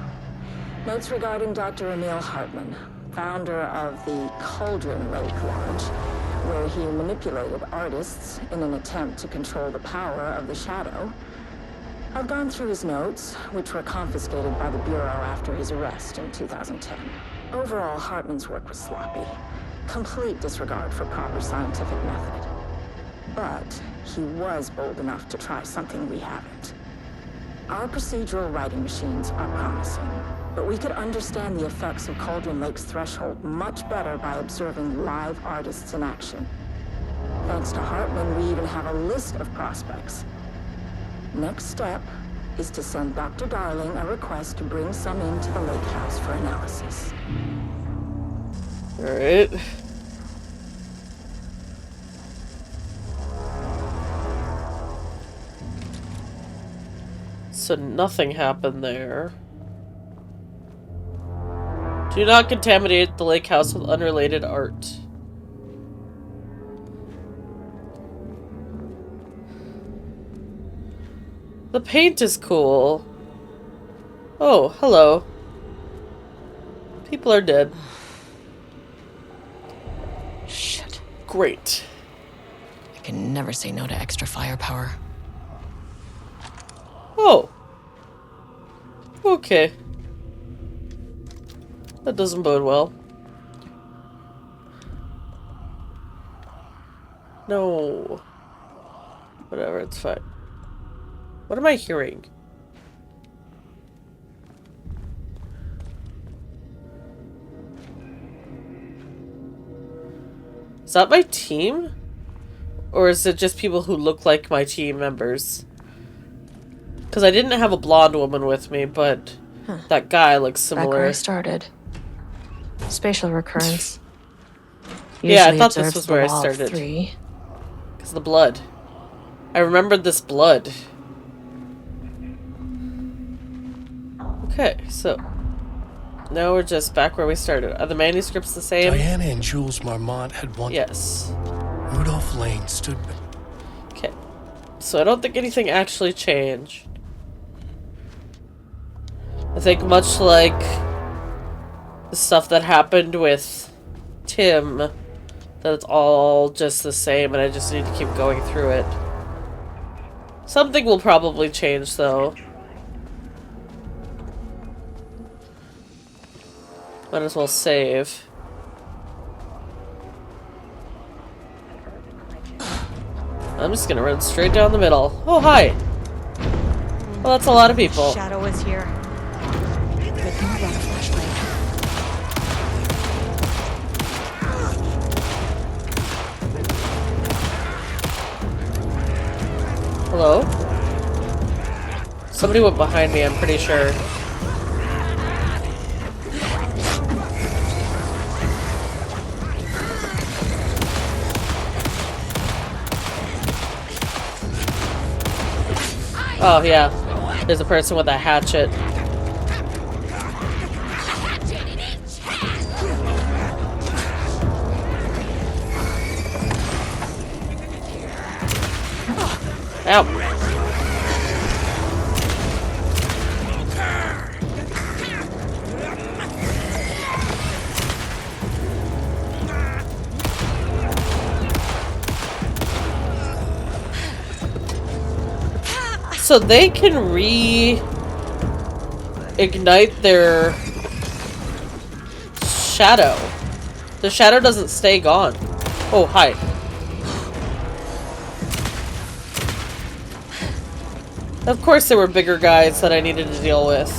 Notes regarding Dr. Emil Hartman, founder of the Cauldron Lake Lodge, where he manipulated artists in an attempt to control the power of the shadow. I've gone through his notes, which were confiscated by the Bureau after his arrest in 2010. Overall, Hartman's work was sloppy. Complete disregard for proper scientific method. But he was bold enough to try something we haven't. Our procedural writing machines are promising, but we could understand the effects of Cauldron Lake's threshold much better by observing live artists in action. Thanks to Hartman, we even have a list of prospects. Next step is to send Dr. Darling a request to bring some into the lake house for analysis. Alright. So nothing happened there. Do not contaminate the lake house with unrelated art. The paint is cool. Oh, hello. People are dead. Shit. Great. I can never say no to extra firepower. Oh. Okay. That doesn't bode well. No. Whatever, it's fine. What am I hearing? Is that my team? Or is it just people who look like my team members? Because I didn't have a blonde woman with me, but that guy looks Back where similar. I started. Spatial recurrence. Yeah, I Usually thought this observes was the where I law of started. 3. Because of the blood. I remembered this blood. Okay, so now we're just back where we started. Are the manuscripts the same? Diana and Jules Marmont had one. Yes. Rudolf Lane stood. Okay. So I don't think anything actually changed. I think much like the stuff that happened with Tim, that it's all just the same and I just need to keep going through it. Something will probably change though. Might as well save. I'm just gonna run straight down the middle. Oh, hi! Well, that's a lot of people. Shadow is here. Good thing I got a flashlight. Hello? Somebody went behind me, I'm pretty sure. Oh, yeah. There's a person with a hatchet. Ow. So they can reignite their shadow. The shadow doesn't stay gone. Oh, hi. Of course there were bigger guys that I needed to deal with.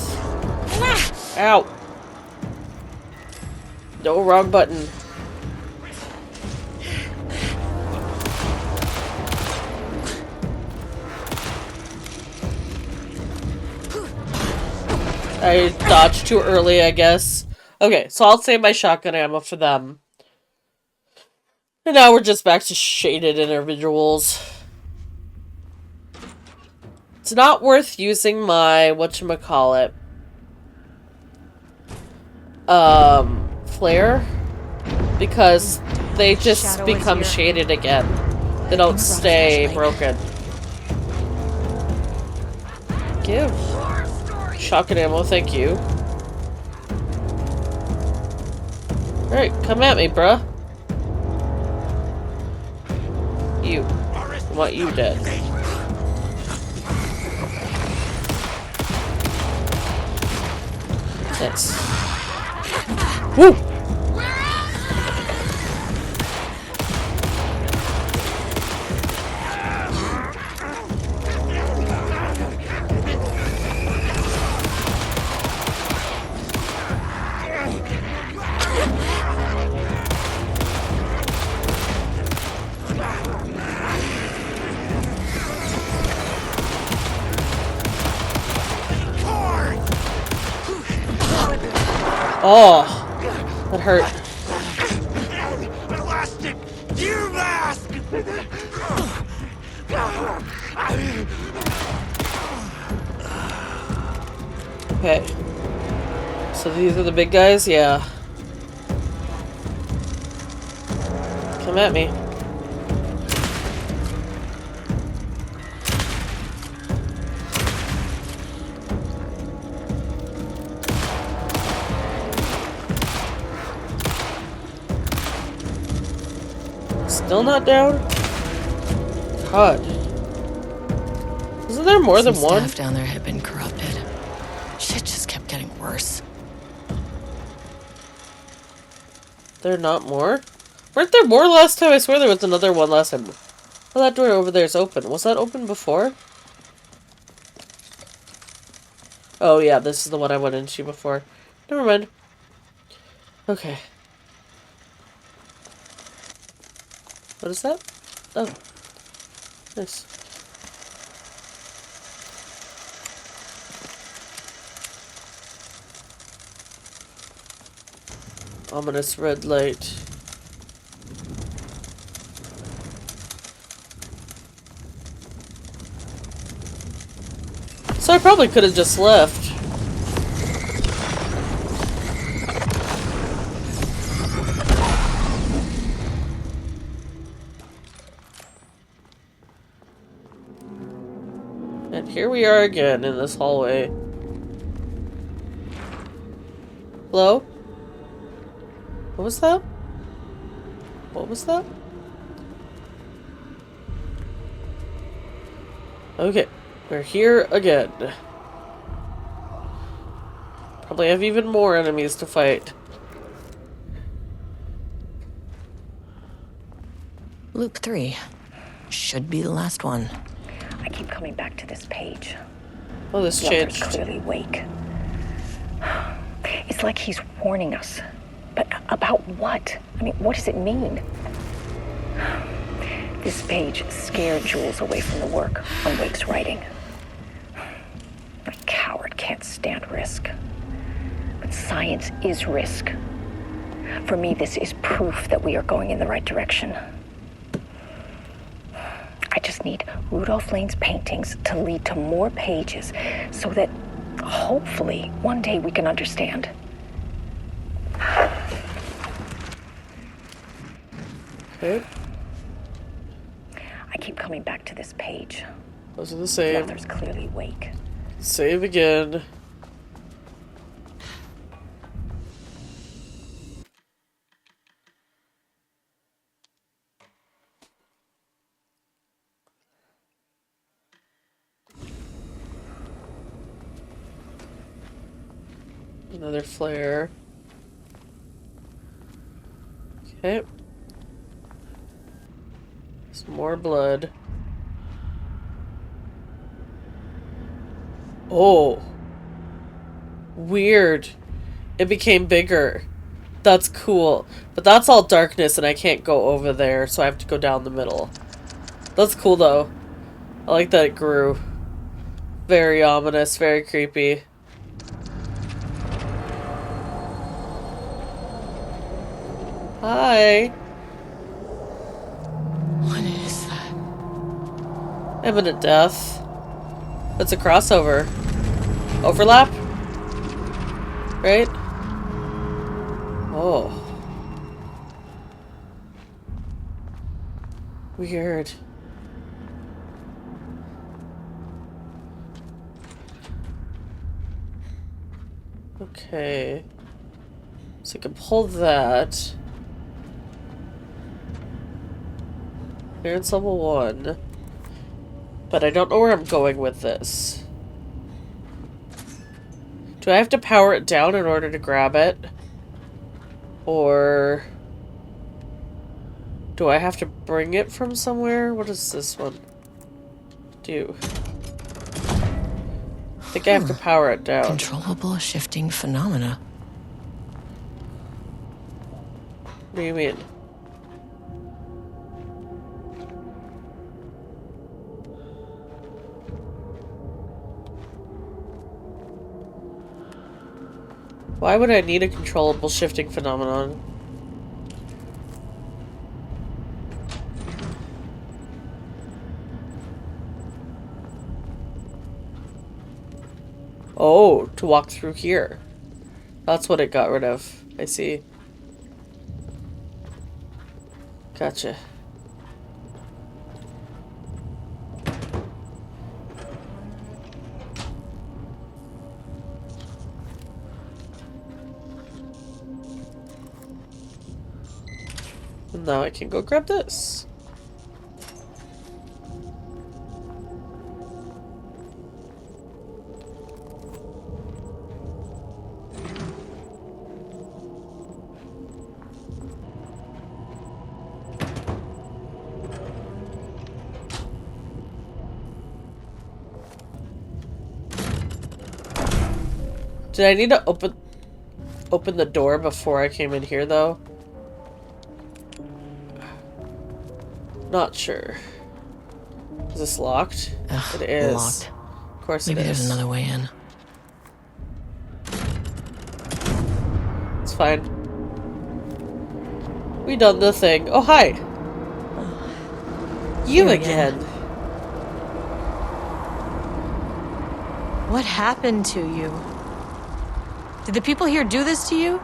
Ow. No, wrong button. I dodged too early, I guess. Okay, so I'll save my shotgun ammo for them. And now we're just back to shaded individuals. It's not worth using my whatchamacallit. Flare. Because they just become shaded again. They don't stay broken. Give. Shotgun ammo, thank you. Alright, come at me, bruh. You. I want you dead. Nice. Woo! Oh, that hurt. Plastic gear mask. Okay. So these are the big guys? Yeah. Come at me. Still not down? God. Isn't there more than one? Staff down there had been corrupted. Shit just kept getting worse. There not more? Weren't there more last time? I swear there was another one last time. Oh, that door over there is open. Was that open before? Oh yeah, this is the one I went into before. Never mind. Okay. What is that? Oh. Nice. Ominous red light. So I probably could have just left. And here we are again in this hallway. Hello? What was that? What was that? Okay, we're here again. Probably have even more enemies to fight. Loop 3. Should be the last one. I keep coming back to this page. Oh, this The other's changed. clearly awake. It's like he's warning us. But about what? I mean, what does it mean? This page scared Jules away from the work on Wake's writing. A coward can't stand risk. But science is risk. For me, this is proof that we are going in the right direction. I just need Rudolf Lane's paintings to lead to more pages so that hopefully one day we can understand. Okay. I keep coming back to this page. Those are the The same. author's clearly awake. Save again. Another flare. Okay. Some more blood. Oh. Weird. It became bigger. That's cool. But that's all darkness and I can't go over there, so I have to go down the middle. That's cool though. I like that it grew. Very ominous, very creepy. Hi. What is that? Imminent death. It's a crossover. Overlap? Right? Oh. Weird. Okay. So I can pull that. Clearance level 1. But I don't know where I'm going with this. Do I have to power it down in order to grab it? Or do I have to bring it from somewhere? What does this one do? I think I have to power it down. Controllable shifting phenomena. What do you mean? Why would I need a controllable shifting phenomenon? Oh, to walk through here. That's what it got rid of. I see. Gotcha. And now I can go grab this. Did I need to open the door before I came in here though? Not sure. Is this locked? Ugh, it is. Locked. Of course Maybe it is. there's another way in. It's fine. We done the thing. Oh, hi. You again. What happened to you? Did the people here do this to you?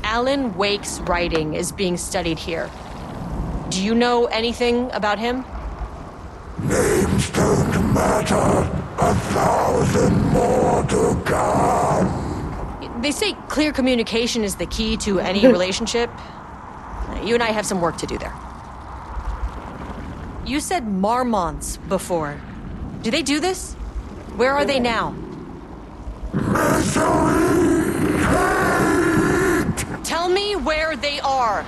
Alan Wake's writing is being studied here. Do you know anything about him? Names don't matter. 1,000 more to come. They say clear communication is the key to any relationship. You and I have some work to do there. You said marmonts before. Do they do this? Where are they now? Misery, hate. Tell me where they are.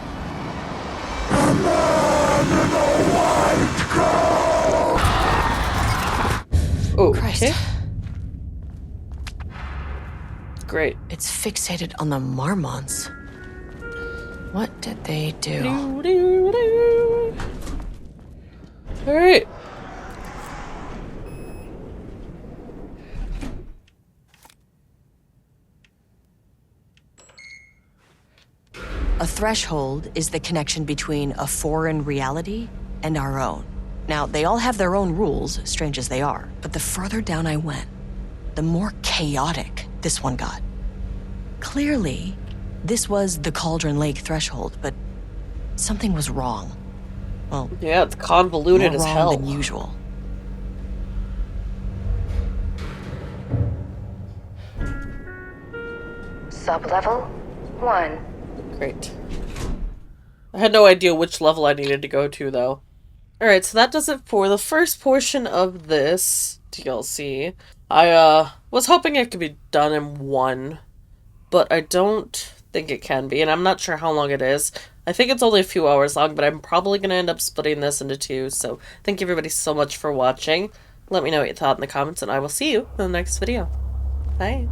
A man in a white coat. Oh, Christ. okay. Great. It's fixated on the marmonts. What did they do? Alright. A threshold is the connection between a foreign reality and our own. Now, they all have their own rules, strange as they are, but the further down I went, the more chaotic this one got. Clearly, this was the Cauldron Lake threshold, but something was wrong. Well, yeah, it's convoluted more as wrong hell. than usual. Sublevel 1. Great. I had no idea which level I needed to go to, though. Alright, so that does it for the first portion of this DLC. I, was hoping it could be done in one, but I don't think it can be, and I'm not sure how long it is. I think it's only a few hours long, but I'm probably going to end up splitting this into two, so thank you everybody so much for watching. Let me know what you thought in the comments, and I will see you in the next video. Bye.